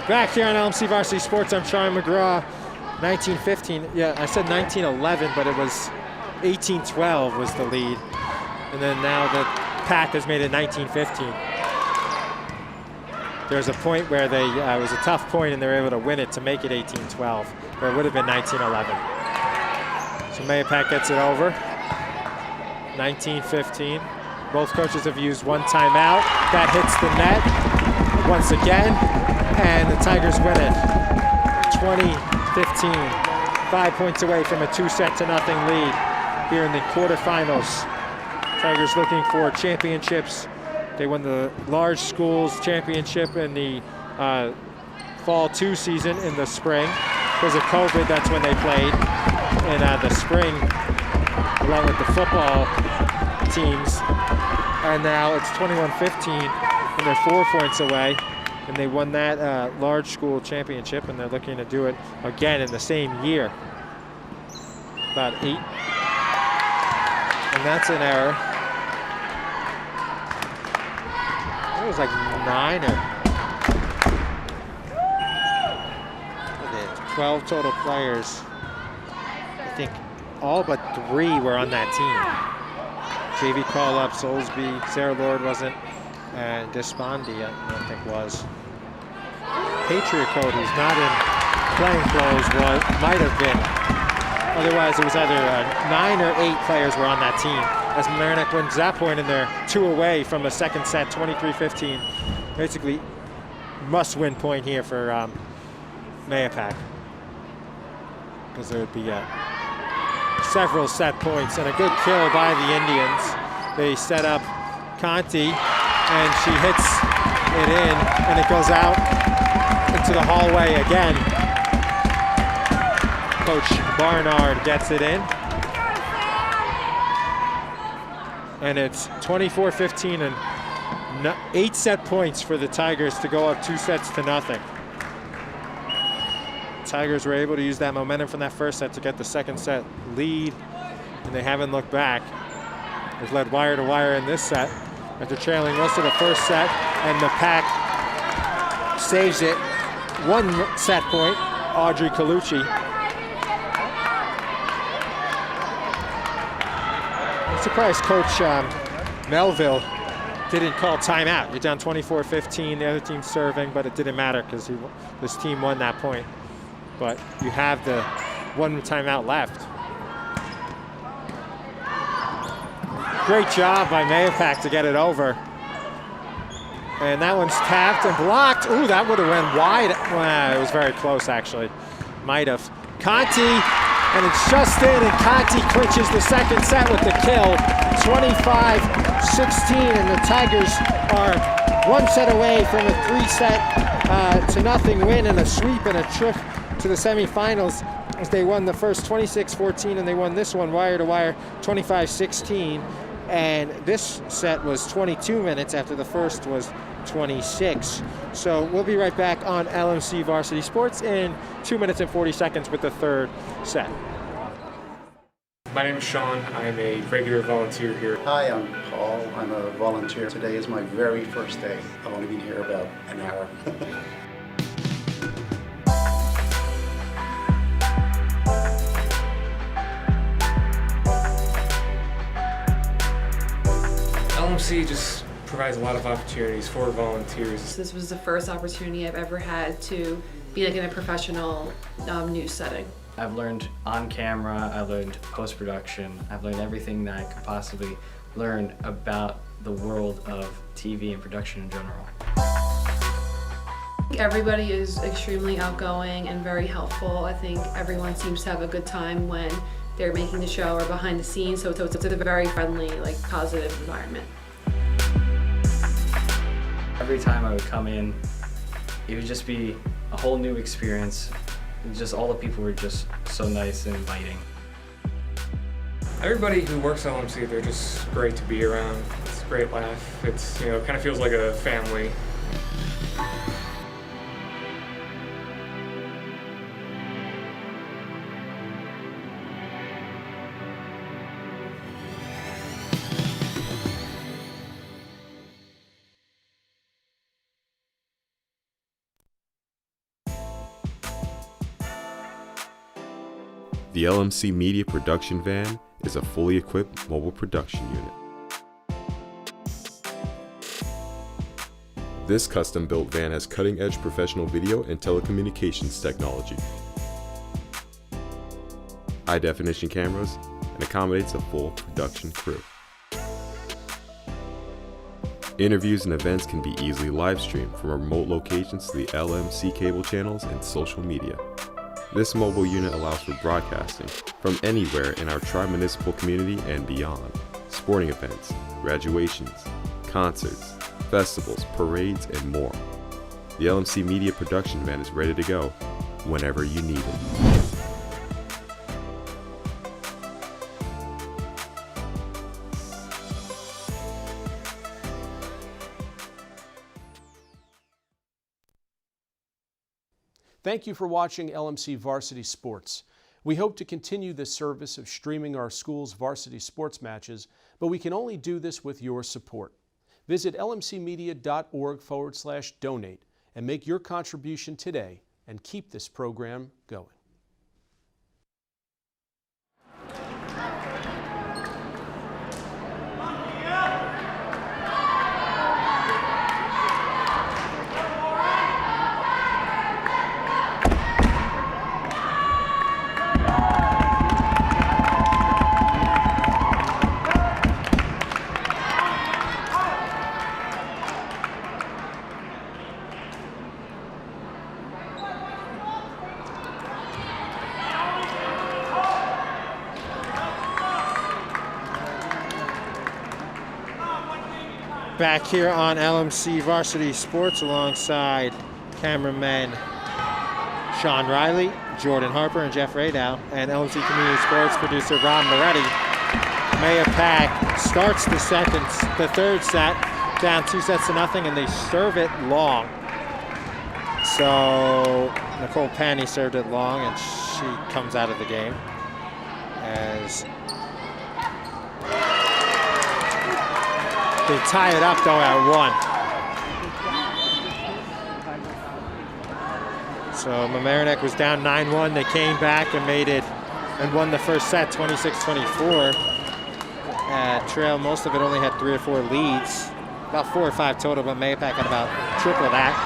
S1: Back here on LMC Varsity Sports, I'm Sean McGraw. 19-15, yeah, I said 19-11, but it was 18-12 was the lead. And then now the Pack has made it 19-15. There's a point where they, it was a tough point and they were able to win it to make it 18-12, where it would have been 19-11. So Mahopac gets it over, 19-15. Both coaches have used one timeout. That hits the net once again, and the Tigers win it, 20-15. 5 points away from a 2-0 lead here in the quarterfinals. Tigers looking for championships. They won the large schools championship in the fall 2 season in the spring. Because of COVID, that's when they played in the spring, along with the football teams. And now it's 21-15, and they're 4 points away. And they won that large school championship, and they're looking to do it again in the same year. About 8. And that's an error. It was like 9 or 12 total players. I think all but 3 were on that team. JV call-up, Soulsby, Sarah Lord wasn't, and Despondi, I don't think was. Patriot Code, who's not in playing clothes, might have been. Otherwise, it was either 9 or 8 players were on that team. As Mamaroneck wins that point, and they're 2 away from a second set, 23-15. Basically, must-win point here for Mahopac, because there would be several set points and a good kill by the Indians. They set up Conti, and she hits it in, and it goes out into the hallway again. Coach Barnard gets it in. And it's 24-15 and 8 set points for the Tigers to go up 2-0. Tigers were able to use that momentum from that first set to get the second set lead, and they haven't looked back. They've led wire to wire in this set after trailing most of the first set, and the Pack saves it. 1 set point, Audrey Colucci. I'm surprised Coach Melville didn't call timeout. You're down 24-15, the other team's serving, but it didn't matter because this team won that point. But you have the one timeout left. Great job by Mahopac to get it over. And that one's tapped and blocked. Ooh, that would have went wide. Well, it was very close, actually. Might have. Conti, and it's just in, and Conti clinches the second set with the kill. 25-16, and the Tigers are one set away from a 3-set to nothing win and a sweep and a trip to the semifinals as they won the first 26-14, and they won this one wire to wire 25-16. And this set was 22 minutes after the first was 26. So we'll be right back on LMC Varsity Sports in 2 minutes and 40 seconds with the third set.
S12: My name is Sean. I'm a regular volunteer here.
S13: Hi, I'm Paul. I'm a volunteer. Today is my very first day. I've only been here about an hour.
S12: LMC just provides a lot of opportunities for volunteers.
S14: This was the first opportunity I've ever had to be like in a professional news setting.
S15: I've learned on camera, I've learned post-production, I've learned everything that I could possibly learn about the world of TV and production in general.
S14: Everybody is extremely outgoing and very helpful. I think everyone seems to have a good time when they're making the show or behind the scenes, so it's a very friendly, like, positive environment.
S15: Every time I would come in, it would just be a whole new experience. Just all the people were just so nice and inviting.
S12: Everybody who works at LMC, they're just great to be around. It's a great laugh. It's, you know, kind of feels like a family.
S2: The LMC Media Production Van is a fully equipped mobile production unit. This custom-built van has cutting-edge professional video and telecommunications technology, high-definition cameras, and accommodates a full production crew. Interviews and events can be easily live-streamed from remote locations to the LMC cable channels and social media. This mobile unit allows for broadcasting from anywhere in our tri-municipal community and beyond. Sporting events, graduations, concerts, festivals, parades, and more. The LMC Media Production Van is ready to go whenever you need it.
S16: Thank you for watching LMC Varsity Sports. We hope to continue this service of streaming our school's varsity sports matches, but we can only do this with your support. Visit lmcmedia.org/donate and make your contribution today and keep this program going.
S1: Back here on LMC Varsity Sports alongside cameramen Sean Riley, Jordan Harper, and Jeff Radow, and LMC Community Sports producer Ron Moretti. Mahopac starts the third set, down 2-0, and they serve it long. So Nicole Panny served it long, and she comes out of the game as they tie it up, though, at 1. So Mamaroneck was down 9-1. They came back and made it and won the first set 26-24. Trail most of it, only had 3 or 4 leads. about 4 or 5 total, but Mahopac had about triple that.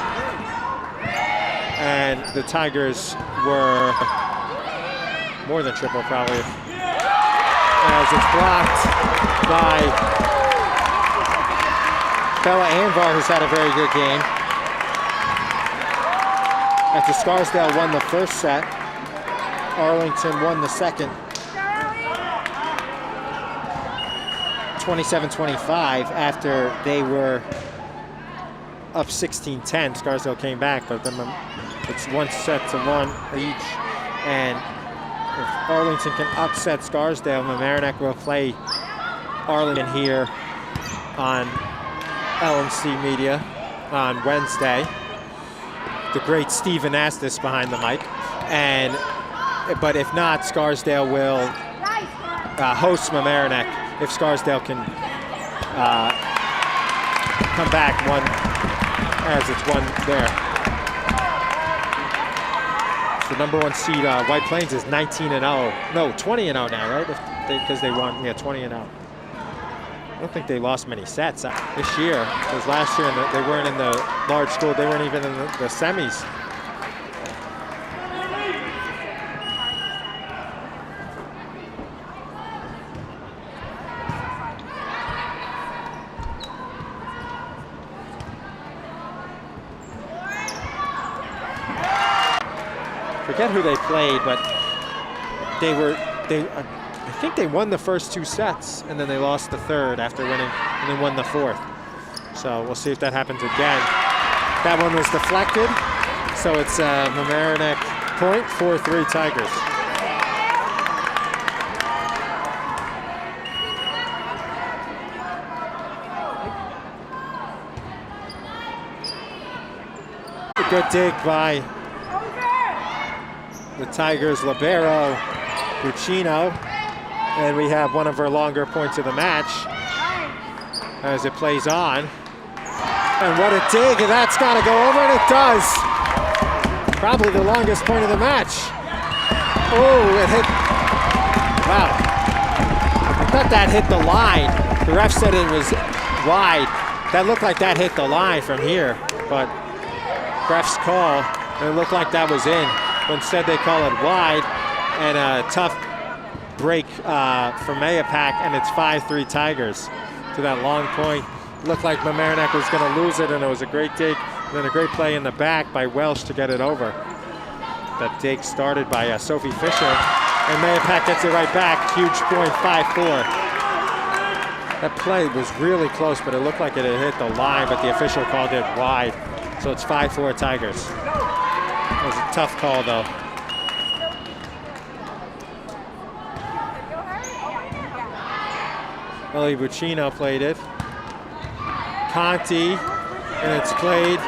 S1: And the Tigers were more than triple, probably. As it's blocked by Bella Anvar, who's had a very good game. After Scarsdale won the first set, Arlington won the second. 27-25 after they were up 16-10. Scarsdale came back, but then it's 1 set to 1 each. And if Arlington can upset Scarsdale, Mamaroneck will play Arlington here on LMC Media on Wednesday. The great Stephen Astis behind the mic. But if not, Scarsdale will host Mamaroneck if Scarsdale can come back as it's one there. The number 1 seed, White Plains, is 19-0. No, 20-0 now, right? Because they won, 20-0. I don't think they lost many sets this year. Because last year they weren't in the large school. They weren't even in the semis. Forget who they played, but I think they won the first 2 sets, and then they lost the third after winning, and then won the fourth. So we'll see if that happens again. That one was deflected, so it's Mamaroneck point, 4-3 Tigers. A good dig by the Tigers' libero, Buccino, and we have one of our longer points of the match as it plays on. And what a dig, and that's got to go over, and it does. Probably the longest point of the match. Oh, it hit, wow. I thought that hit the line. The ref said it was wide. That looked like that hit the line from here, but ref's call, and it looked like that was in. But instead they call it wide, and a tough break for Mahopac, and it's 5-3 Tigers to that long point. Looked like Mamaroneck was going to lose it, and it was a great dig, and then a great play in the back by Welsh to get it over. That dig started by Sophie Fisher, and Mahopac gets it right back. Huge point, 5-4. That play was really close, but it looked like it had hit the line, but the official called it wide. So it's 5-4 Tigers. It was a tough call, though. Ellie Buccino played it. Conti, and it's played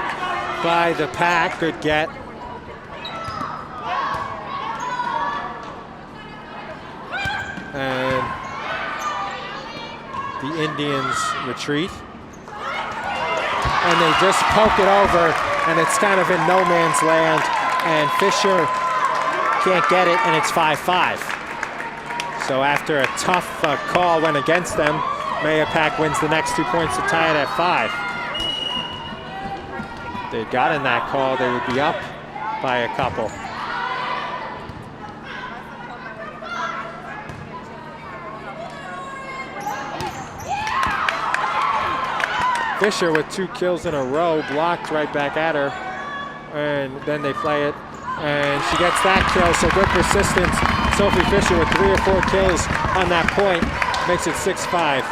S1: by the Pack. Good get. And the Indians retreat. And they just poke it over, and it's kind of in no man's land, and Fisher can't get it, and it's 5-5. So after a tough call went against them, Mahopac wins the next 2 points to tie it at 5. If they'd gotten that call, they would be up by a couple. Fisher with 2 kills in a row, blocked right back at her, and then they play it, and she gets that kill, so good persistence. Sophie Fisher with 3 or 4 kills on that point, makes it 6-5.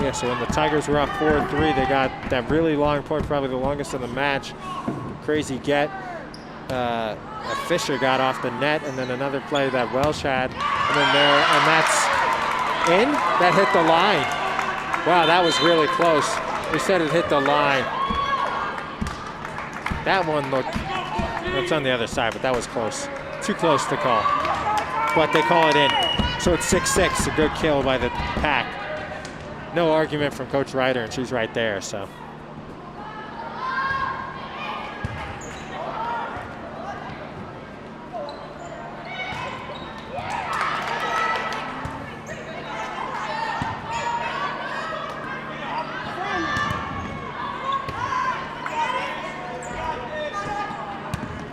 S1: Yeah, so when the Tigers were up 4-3, they got that really long point, probably the longest of the match. Crazy get. Fisher got off the net, and then another play that Welsh had, and then there, and that's in. That hit the line. Wow, that was really close. We said it hit the line. That one looked, it's on the other side, but that was close. Too close to call. But they call it in. So it's 6-6, a good kill by the Pack. No argument from Coach Ryder, and she's right there, so.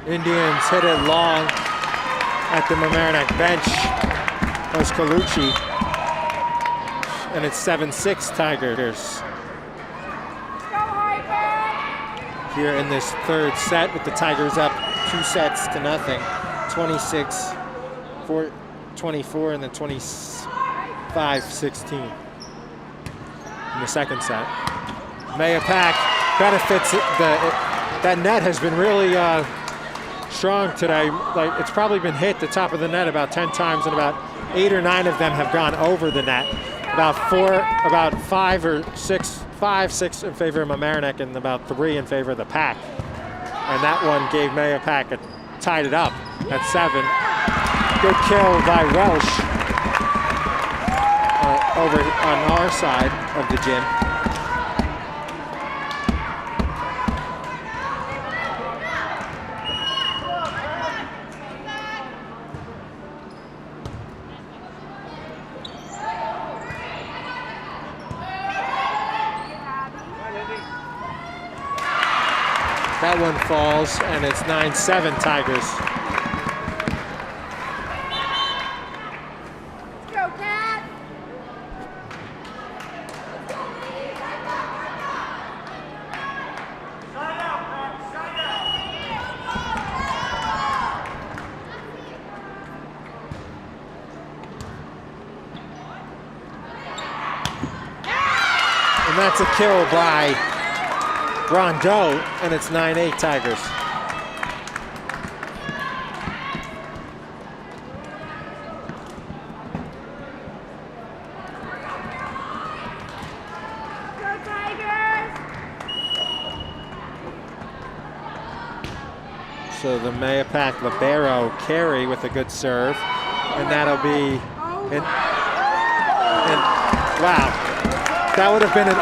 S1: Indians hit it long at the Mamaroneck bench. That was Colucci. And it's 7-6 Tigers. Here in this third set with the Tigers up 2-0. 26-24 and then 25-16 in the second set. Mahopac benefits that net has been really strong today. Like, it's probably been hit the top of the net about 10 times, and about 8 or 9 of them have gone over the net. About 5 or 6 in favor of Mamaroneck and about 3 in favor of the Pack. And that one gave Mahopac tied it up at 7. Good kill by Welsh over on our side of the gym. That one falls, and it's 9-7 Tigers.
S11: Let's go, Cat!
S1: And that's a kill by Rondeau, and it's 9-8 Tigers.
S11: Go, Tigers!
S1: So the Mahopac libero carry with a good serve, and that'll be, and wow, that would have been an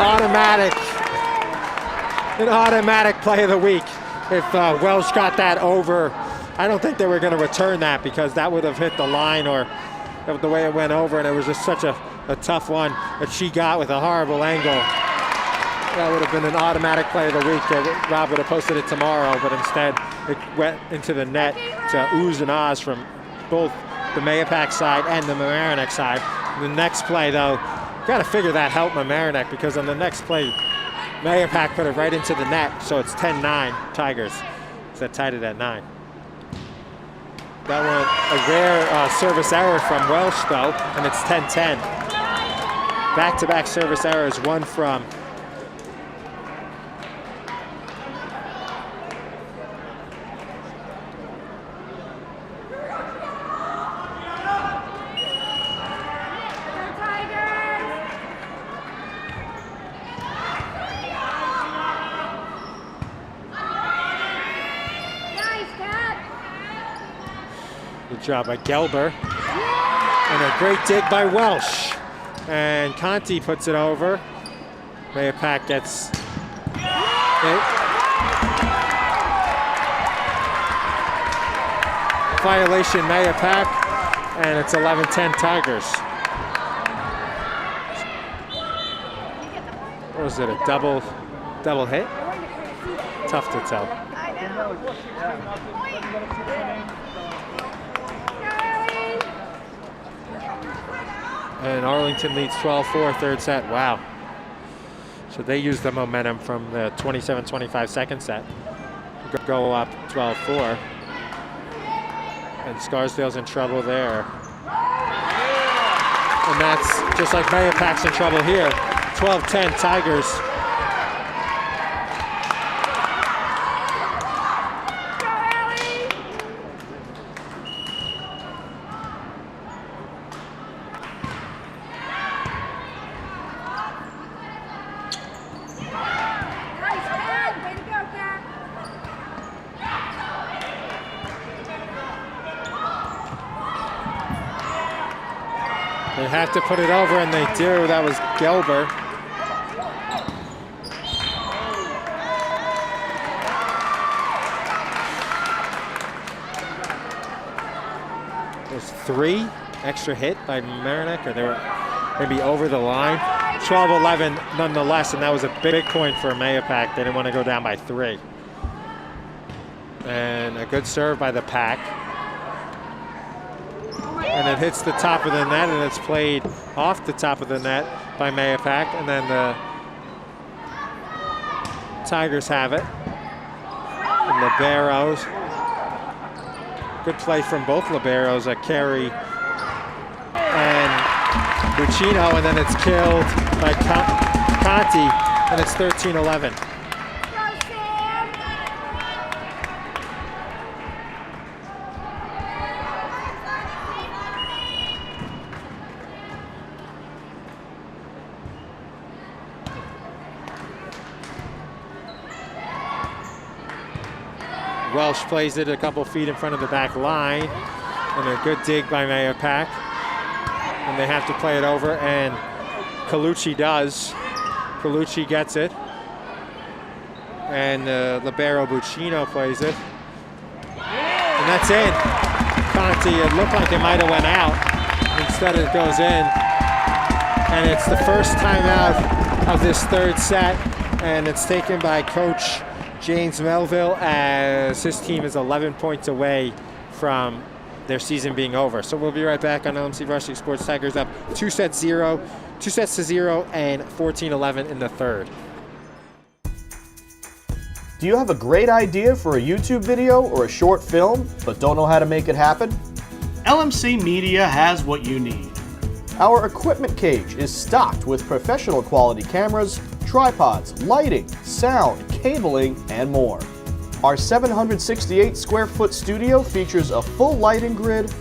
S1: automatic play of the week if Welsh got that over. I don't think they were going to return that because that would have hit the line, or the way it went over, and it was just such a tough one that she got with a horrible angle. That would have been an automatic play of the week. Rob would have posted it tomorrow, but instead it went into the net to oohs and ahs from both the Mahopac side and the Mamaroneck side. The next play, though, got to figure that helped Mamaroneck, because on the next play, Mahopac put it right into the net, so it's 10-9 Tigers. So that tied it at 9. That one, a rare service error from Welsh, though, and it's 10-10. Back-to-back service errors, one from job by Gelber, and a great dig by Welsh, and Conti puts it over. Mahopac gets it. Violation Mahopac, and it's 11-10 Tigers. What was it, a double hit? Tough to tell. And Arlington leads 12-4, third set. Wow. So they use the momentum from the 27-25 second set. Go up 12-4. And Scarsdale's in trouble there. And that's just like Mahopac's in trouble here. 12-10 Tigers. They have to put it over, and they do. That was Gelber. There's 3 extra hit by Mamaroneck, or they were maybe over the line. 12-11 nonetheless, and that was a big point for Mahopac. They didn't want to go down by 3. And a good serve by the Pack. And it hits the top of the net, and it's played off the top of the net by Mahopac, and then the Tigers have it. And liberos. Good play from both liberos, Carey and Buccino, and then it's killed by Conti, and it's 13-11. Welsh plays it a couple feet in front of the back line, and a good dig by Mahopac. And they have to play it over, and Colucci does. Colucci gets it. And libero Buccino plays it. And that's in. Conti, it looked like it might have went out. Instead it goes in. And it's the first timeout of this third set, and it's taken by Coach James Melville, as his team is 11 points away from their season being over. So we'll be right back on LMC Varsity Sports. Tigers up 2 sets to 0, and 14-11 in the third.
S17: Do you have a great idea for a YouTube video or a short film, but don't know how to make it happen?
S5: LMC Media has what you need.
S17: Our equipment cage is stocked with professional quality cameras, tripods, lighting, sound, cabling, and more. Our 768 square foot studio features a full lighting grid,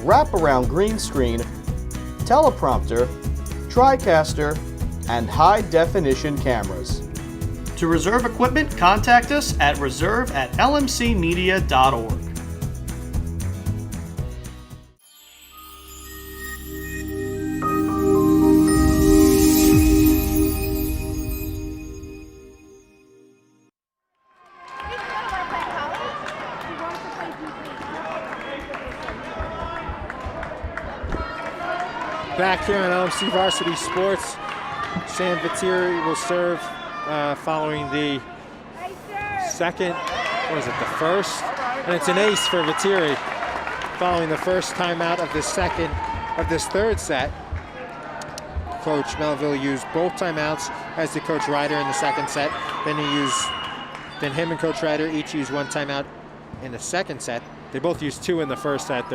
S17: wraparound green screen, teleprompter, TriCaster, and high definition cameras.
S5: To reserve equipment, contact us at reserve@lmcmedia.org.
S1: Back here on LMC Varsity Sports, Sam Viteri will serve following the second, or is it the first? And it's an ace for Viteri following the first timeout of this third set. Coach Melville used both timeouts, as did Coach Ryder in the second set. Then him and Coach Ryder each used one timeout in the second set. They both used 2 in the first set.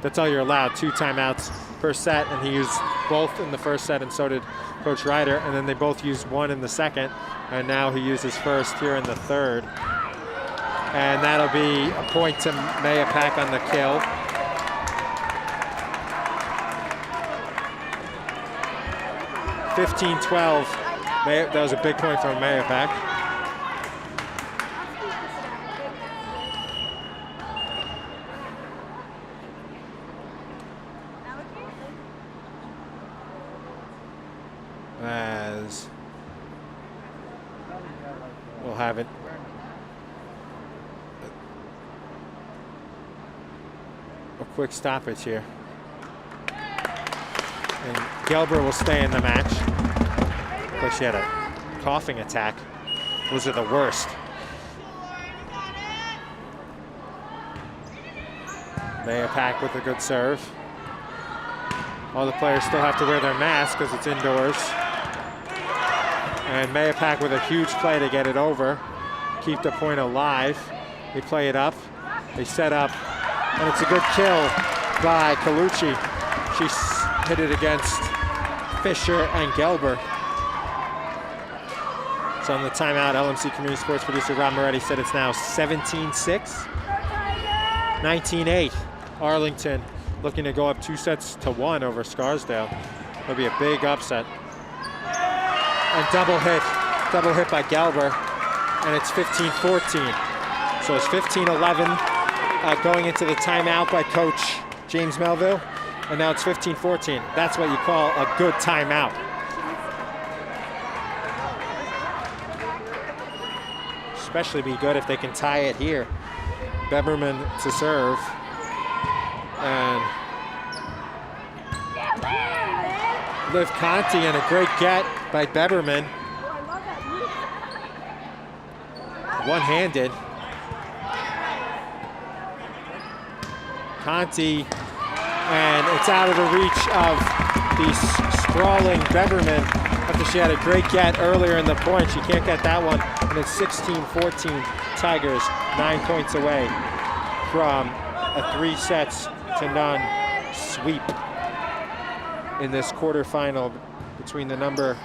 S1: That's all you're allowed, 2 timeouts per set, and he used both in the first set, and so did Coach Ryder, and then they both used 1 in the second, and now he uses first here in the third. And that'll be a point to Mahopac on the kill. (15-12). That was a big point from Mahopac. As we'll have it. A quick stoppage here. And Gelber will stay in the match. Of course, she had a coughing attack. Those are the worst. Mahopac with a good serve. All the players still have to wear their masks because it's indoors. And Mahopac with a huge play to get it over. Keep the point alive. They play it up. They set up. And it's a good kill by Colucci. She hit it against Fisher and Gelber. So on the timeout, LMC Community Sports producer Rob Moretti said it's now 17-6. 19-8. Arlington looking to go up 2 sets to 1 over Scarsdale. It'll be a big upset. And double hit by Gelber, and it's 15-14. So it's 15-11 going into the timeout by Coach James Melville, and now it's 15-14. That's what you call a good timeout. Especially be good if they can tie it here. Beberman to serve. And Liv Conti, and a great get by Beberman. Conti, and it's out of the reach of the sprawling Beverman after she had a great get earlier in the point. She can't get that one, and it's 16-14 Tigers, 9 points away from a 3-0 sweep in this quarterfinal between the number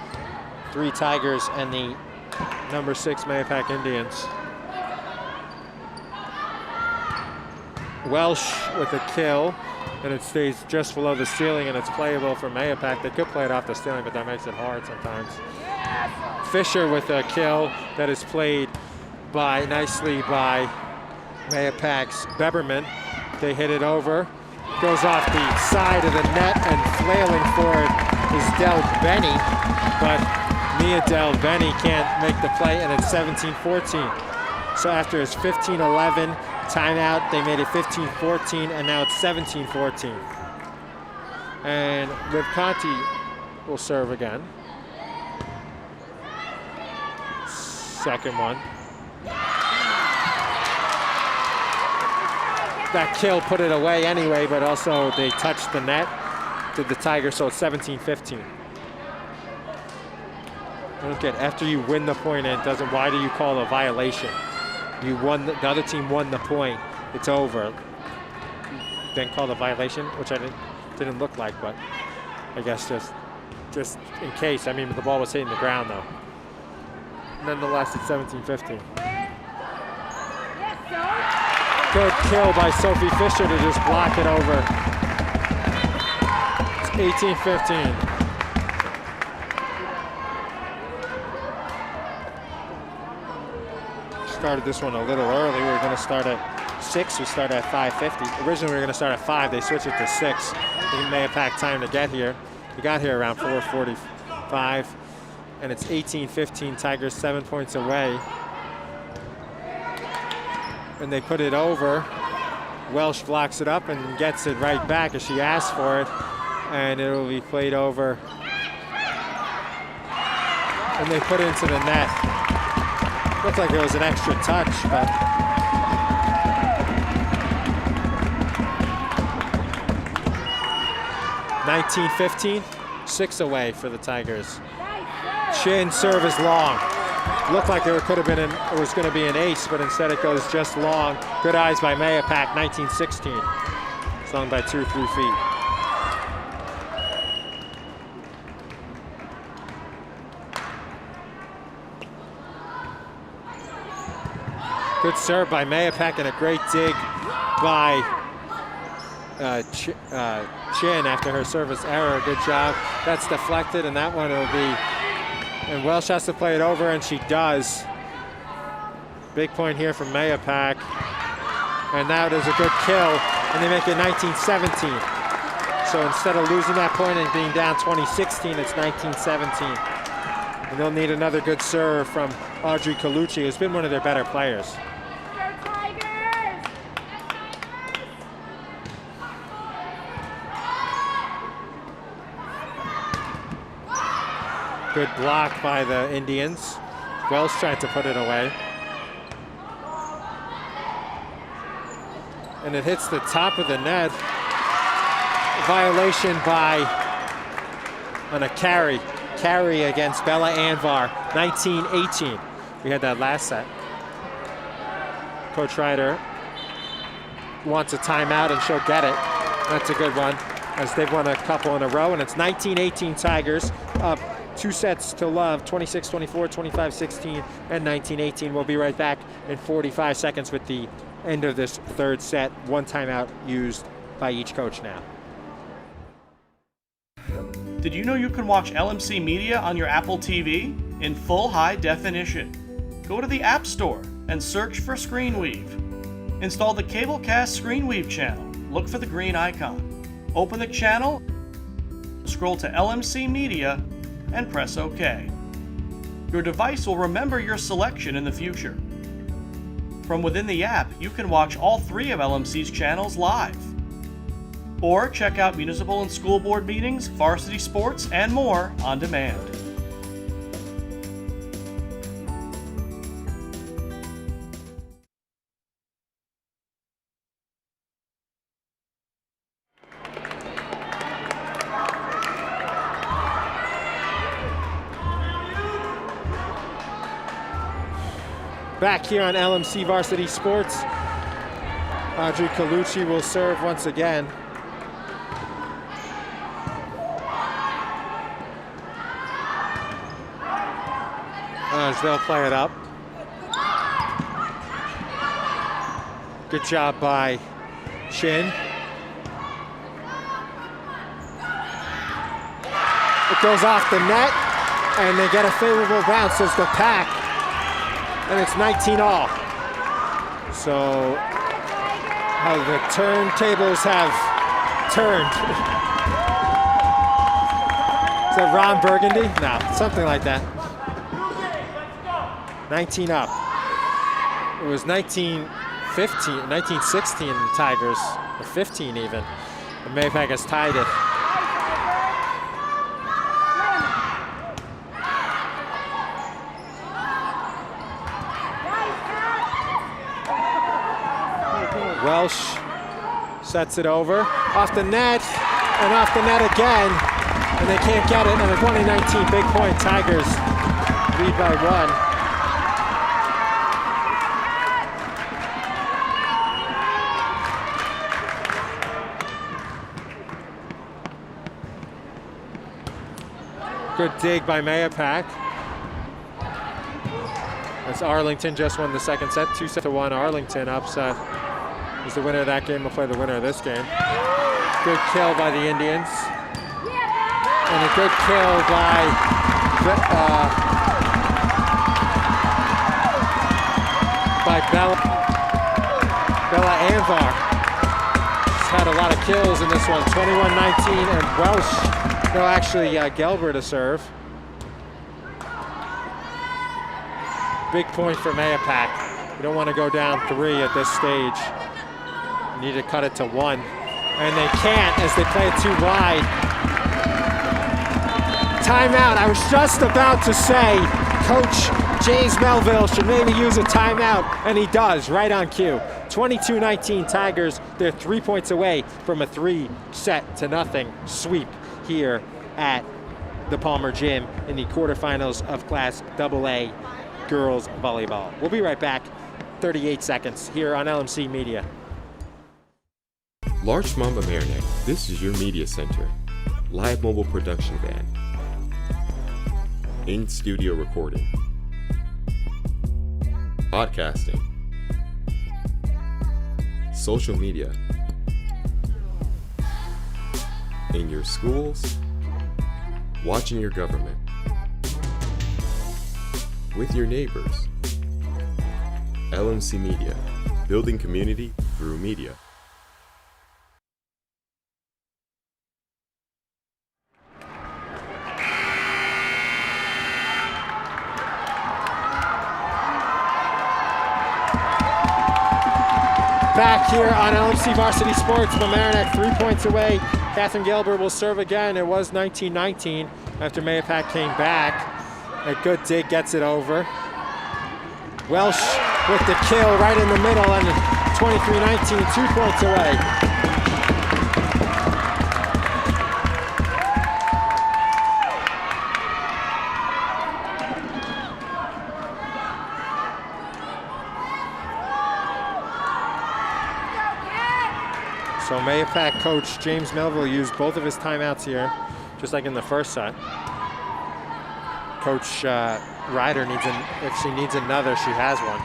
S1: 3 Tigers and the number 6 Mahopac Indians. Welsh with a kill, and it stays just below the ceiling, and it's playable for Mahopac. They could play it off the ceiling, but that makes it hard sometimes. Fisher with a kill that is played nicely by Mahopac's Beberman. They hit it over, goes off the side of the net, and flailing for it is Del Benny, but Mia Del Benny can't make the play, and it's 17-14. So after his 15-11 timeout, they made it 15-14, and now it's 17-14. And Liv Conti will serve again. Second one. That kill put it away anyway, but also they touched the net, did the Tigers, so it's 17-15. I don't get, after you win the point and it doesn't, why do you call a violation? You won, the other team won the point, it's over. Then called a violation, which I didn't look like, but I guess just in case. I mean, the ball was hitting the ground though. Nonetheless, it's 17-15. Good kill by Sophie Fisher to just block it over. It's 18-15. Started this one a little early. We were going to start at 6. We started at 5:50. Originally, we were going to start at 5. They switched it to 6. It may have packed time to get here. We got here around 4:45, and it's 18-15. Tigers 7 points away. And they put it over. Welsh blocks it up and gets it right back as she asked for it, and it will be played over. And they put it into the net. Looked like there was an extra touch, but (19-15), 6 away for the Tigers. Chin serve is long. Looked like there could have been it was going to be an ace, but instead it goes just long. Good eyes by Mahopac, 19-16. It's long by 2-3 feet. Good serve by Mahopac and a great dig by Chin after her service error. Good job. That's deflected, and that one will be. And Welsh has to play it over, and she does. Big point here from Mahopac. And now there's a good kill, and they make it 19-17. So instead of losing that point and being down 20-16, it's 19-17. And they'll need another good serve from Audrey Colucci, who's been one of their better players. Good block by the Indians. Wells tried to put it away. And it hits the top of the net. Violation on a carry. Carry against Bella Anvar, 19-18. We had that last set. Coach Ryder wants a timeout, and she'll get it. That's a good one, as they've won a couple in a row, and it's 19-18 Tigers up 2 sets to love, 26-24, 25-16, and 19-18. We'll be right back in 45 seconds with the end of this third set. 1 timeout used by each coach now.
S5: Did you know you can watch LMC Media on your Apple TV in full high definition? Go to the App Store and search for ScreenWeave. Install the Cablecast ScreenWeave channel. Look for the green icon. Open the channel, scroll to LMC Media, and press OK. Your device will remember your selection in the future. From within the app, you can watch all 3 of LMC's channels live. Or check out municipal and school board meetings, varsity sports, and more on demand.
S1: Back here on LMC Varsity Sports, Audrey Colucci will serve once again. As they'll play it up. Good job by Chin. It goes off the net, and they get a favorable bounce as the pack, and it's 19-all. So how the turntables have turned. Is that Ron Burgundy? No, something like that. 19 up. It was 1916 in the Tigers, or 15 even. And Mahopac has tied it. Welsh sets it over, off the net, and off the net again, and they can't get it, and a 2019 big point. Tigers lead by 1. Good dig by Mahopac. As Arlington just won the second set, 2-1. Arlington upset. Is the winner of that game will play the winner of this game. Good kill by the Indians. And a good kill by Bella Anvar. She's had a lot of kills in this one. 21-19, and Welsh, no, actually Gelber to serve. Big point for Mahopac. You don't want to go down 3 at this stage. You need to cut it to 1. And they can't as they play it too wide. Timeout. I was just about to say Coach James Melville should maybe use a timeout, and he does, right on cue. 22-19 Tigers. They're 3 points away from a 3-0 sweep here at the Palmer Gym in the quarterfinals of Class AA Girls Volleyball. We'll be right back. 38 seconds here on LMC Media.
S2: Larchmont Mamaroneck, this is your media center. Live mobile production van. In-studio recording. Podcasting. Social media. In your schools. Watching your government. With your neighbors. LMC Media, building community through media.
S1: Back here on LMC Varsity Sports, Mamaroneck 3 points away. Catherine Gelber will serve again. It was 19-19 after Mahopac came back. A good dig gets it over. Welsh with the kill right in the middle, and 23-19, 2 points away. So Mahopac coach James Melville used both of his timeouts here, just like in the first set. Coach Ryder needs if she needs another, she has one.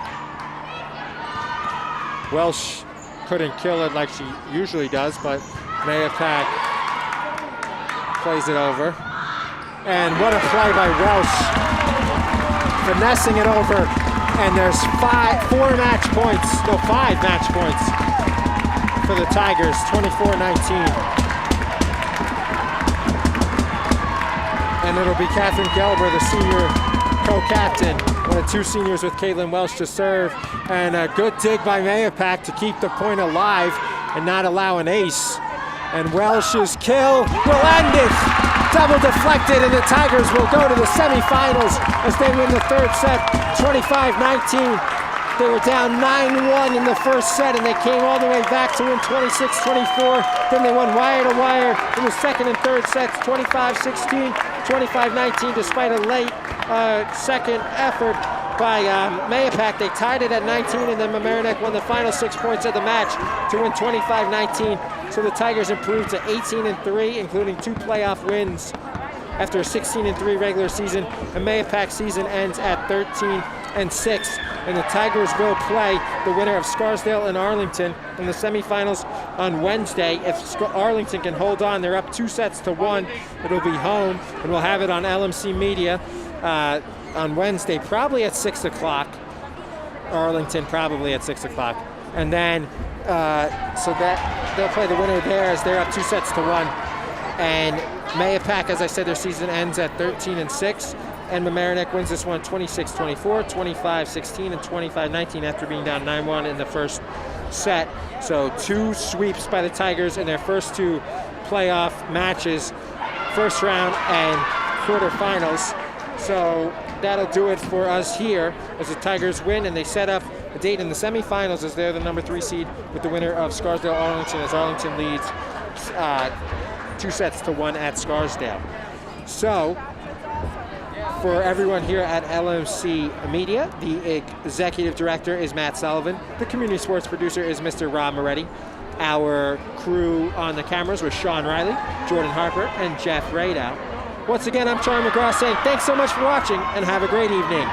S1: Welsh couldn't kill it like she usually does, but Mahopac plays it over. And what a play by Welsh. Finessing it over, and there's 5 match points for the Tigers, 24-19. And it'll be Catherine Gelber, the senior co-captain, one of 2 seniors with Caitlin Welsh to serve. And a good dig by Mahopac to keep the point alive and not allow an ace. And Welsh's kill will end it. Double deflected, and the Tigers will go to the semifinals as they win the third set, 25-19. They were down 9-1 in the first set, and they came all the way back to win 26-24. Then they won wire to wire in the second and third sets, 25-16, 25-19, despite a late second effort. by Mahopac. They tied it at 19, and then Mamaroneck won the final 6 points of the match to win 25-19. So the Tigers improved to 18-3, including 2 playoff wins after a 16-3 regular season. And Mahopac's season ends at 13-6. And the Tigers will play the winner of Scarsdale and Arlington in the semifinals on Wednesday. If Arlington can hold on, they're up 2-1. It'll be home, and we'll have it on LMC Media on Wednesday, probably at 6 o'clock. Arlington probably at 6 o'clock. And then, so that they'll play the winner there as they're up 2-1. And Mahopac, as I said, their season ends at 13-6. And Mamaroneck wins this one 26-24, 25-16, and 25-19 after being down 9-1 in the first set. So 2 sweeps by the Tigers in their first 2 playoff matches, first round and quarterfinals. So that'll do it for us here as the Tigers win, and they set up a date in the semifinals as they're the number 3 seed with the winner of Scarsdale-Arlington, as Arlington leads 2-1 at Scarsdale. So for everyone here at LMC Media, the executive director is Matt Sullivan. The community sports producer is Mr. Rob Moretti. Our crew on the cameras was Sean Riley, Jordan Harper, and Jeff Radow. Once again, I'm Charlie McGraw saying thanks so much for watching and have a great evening.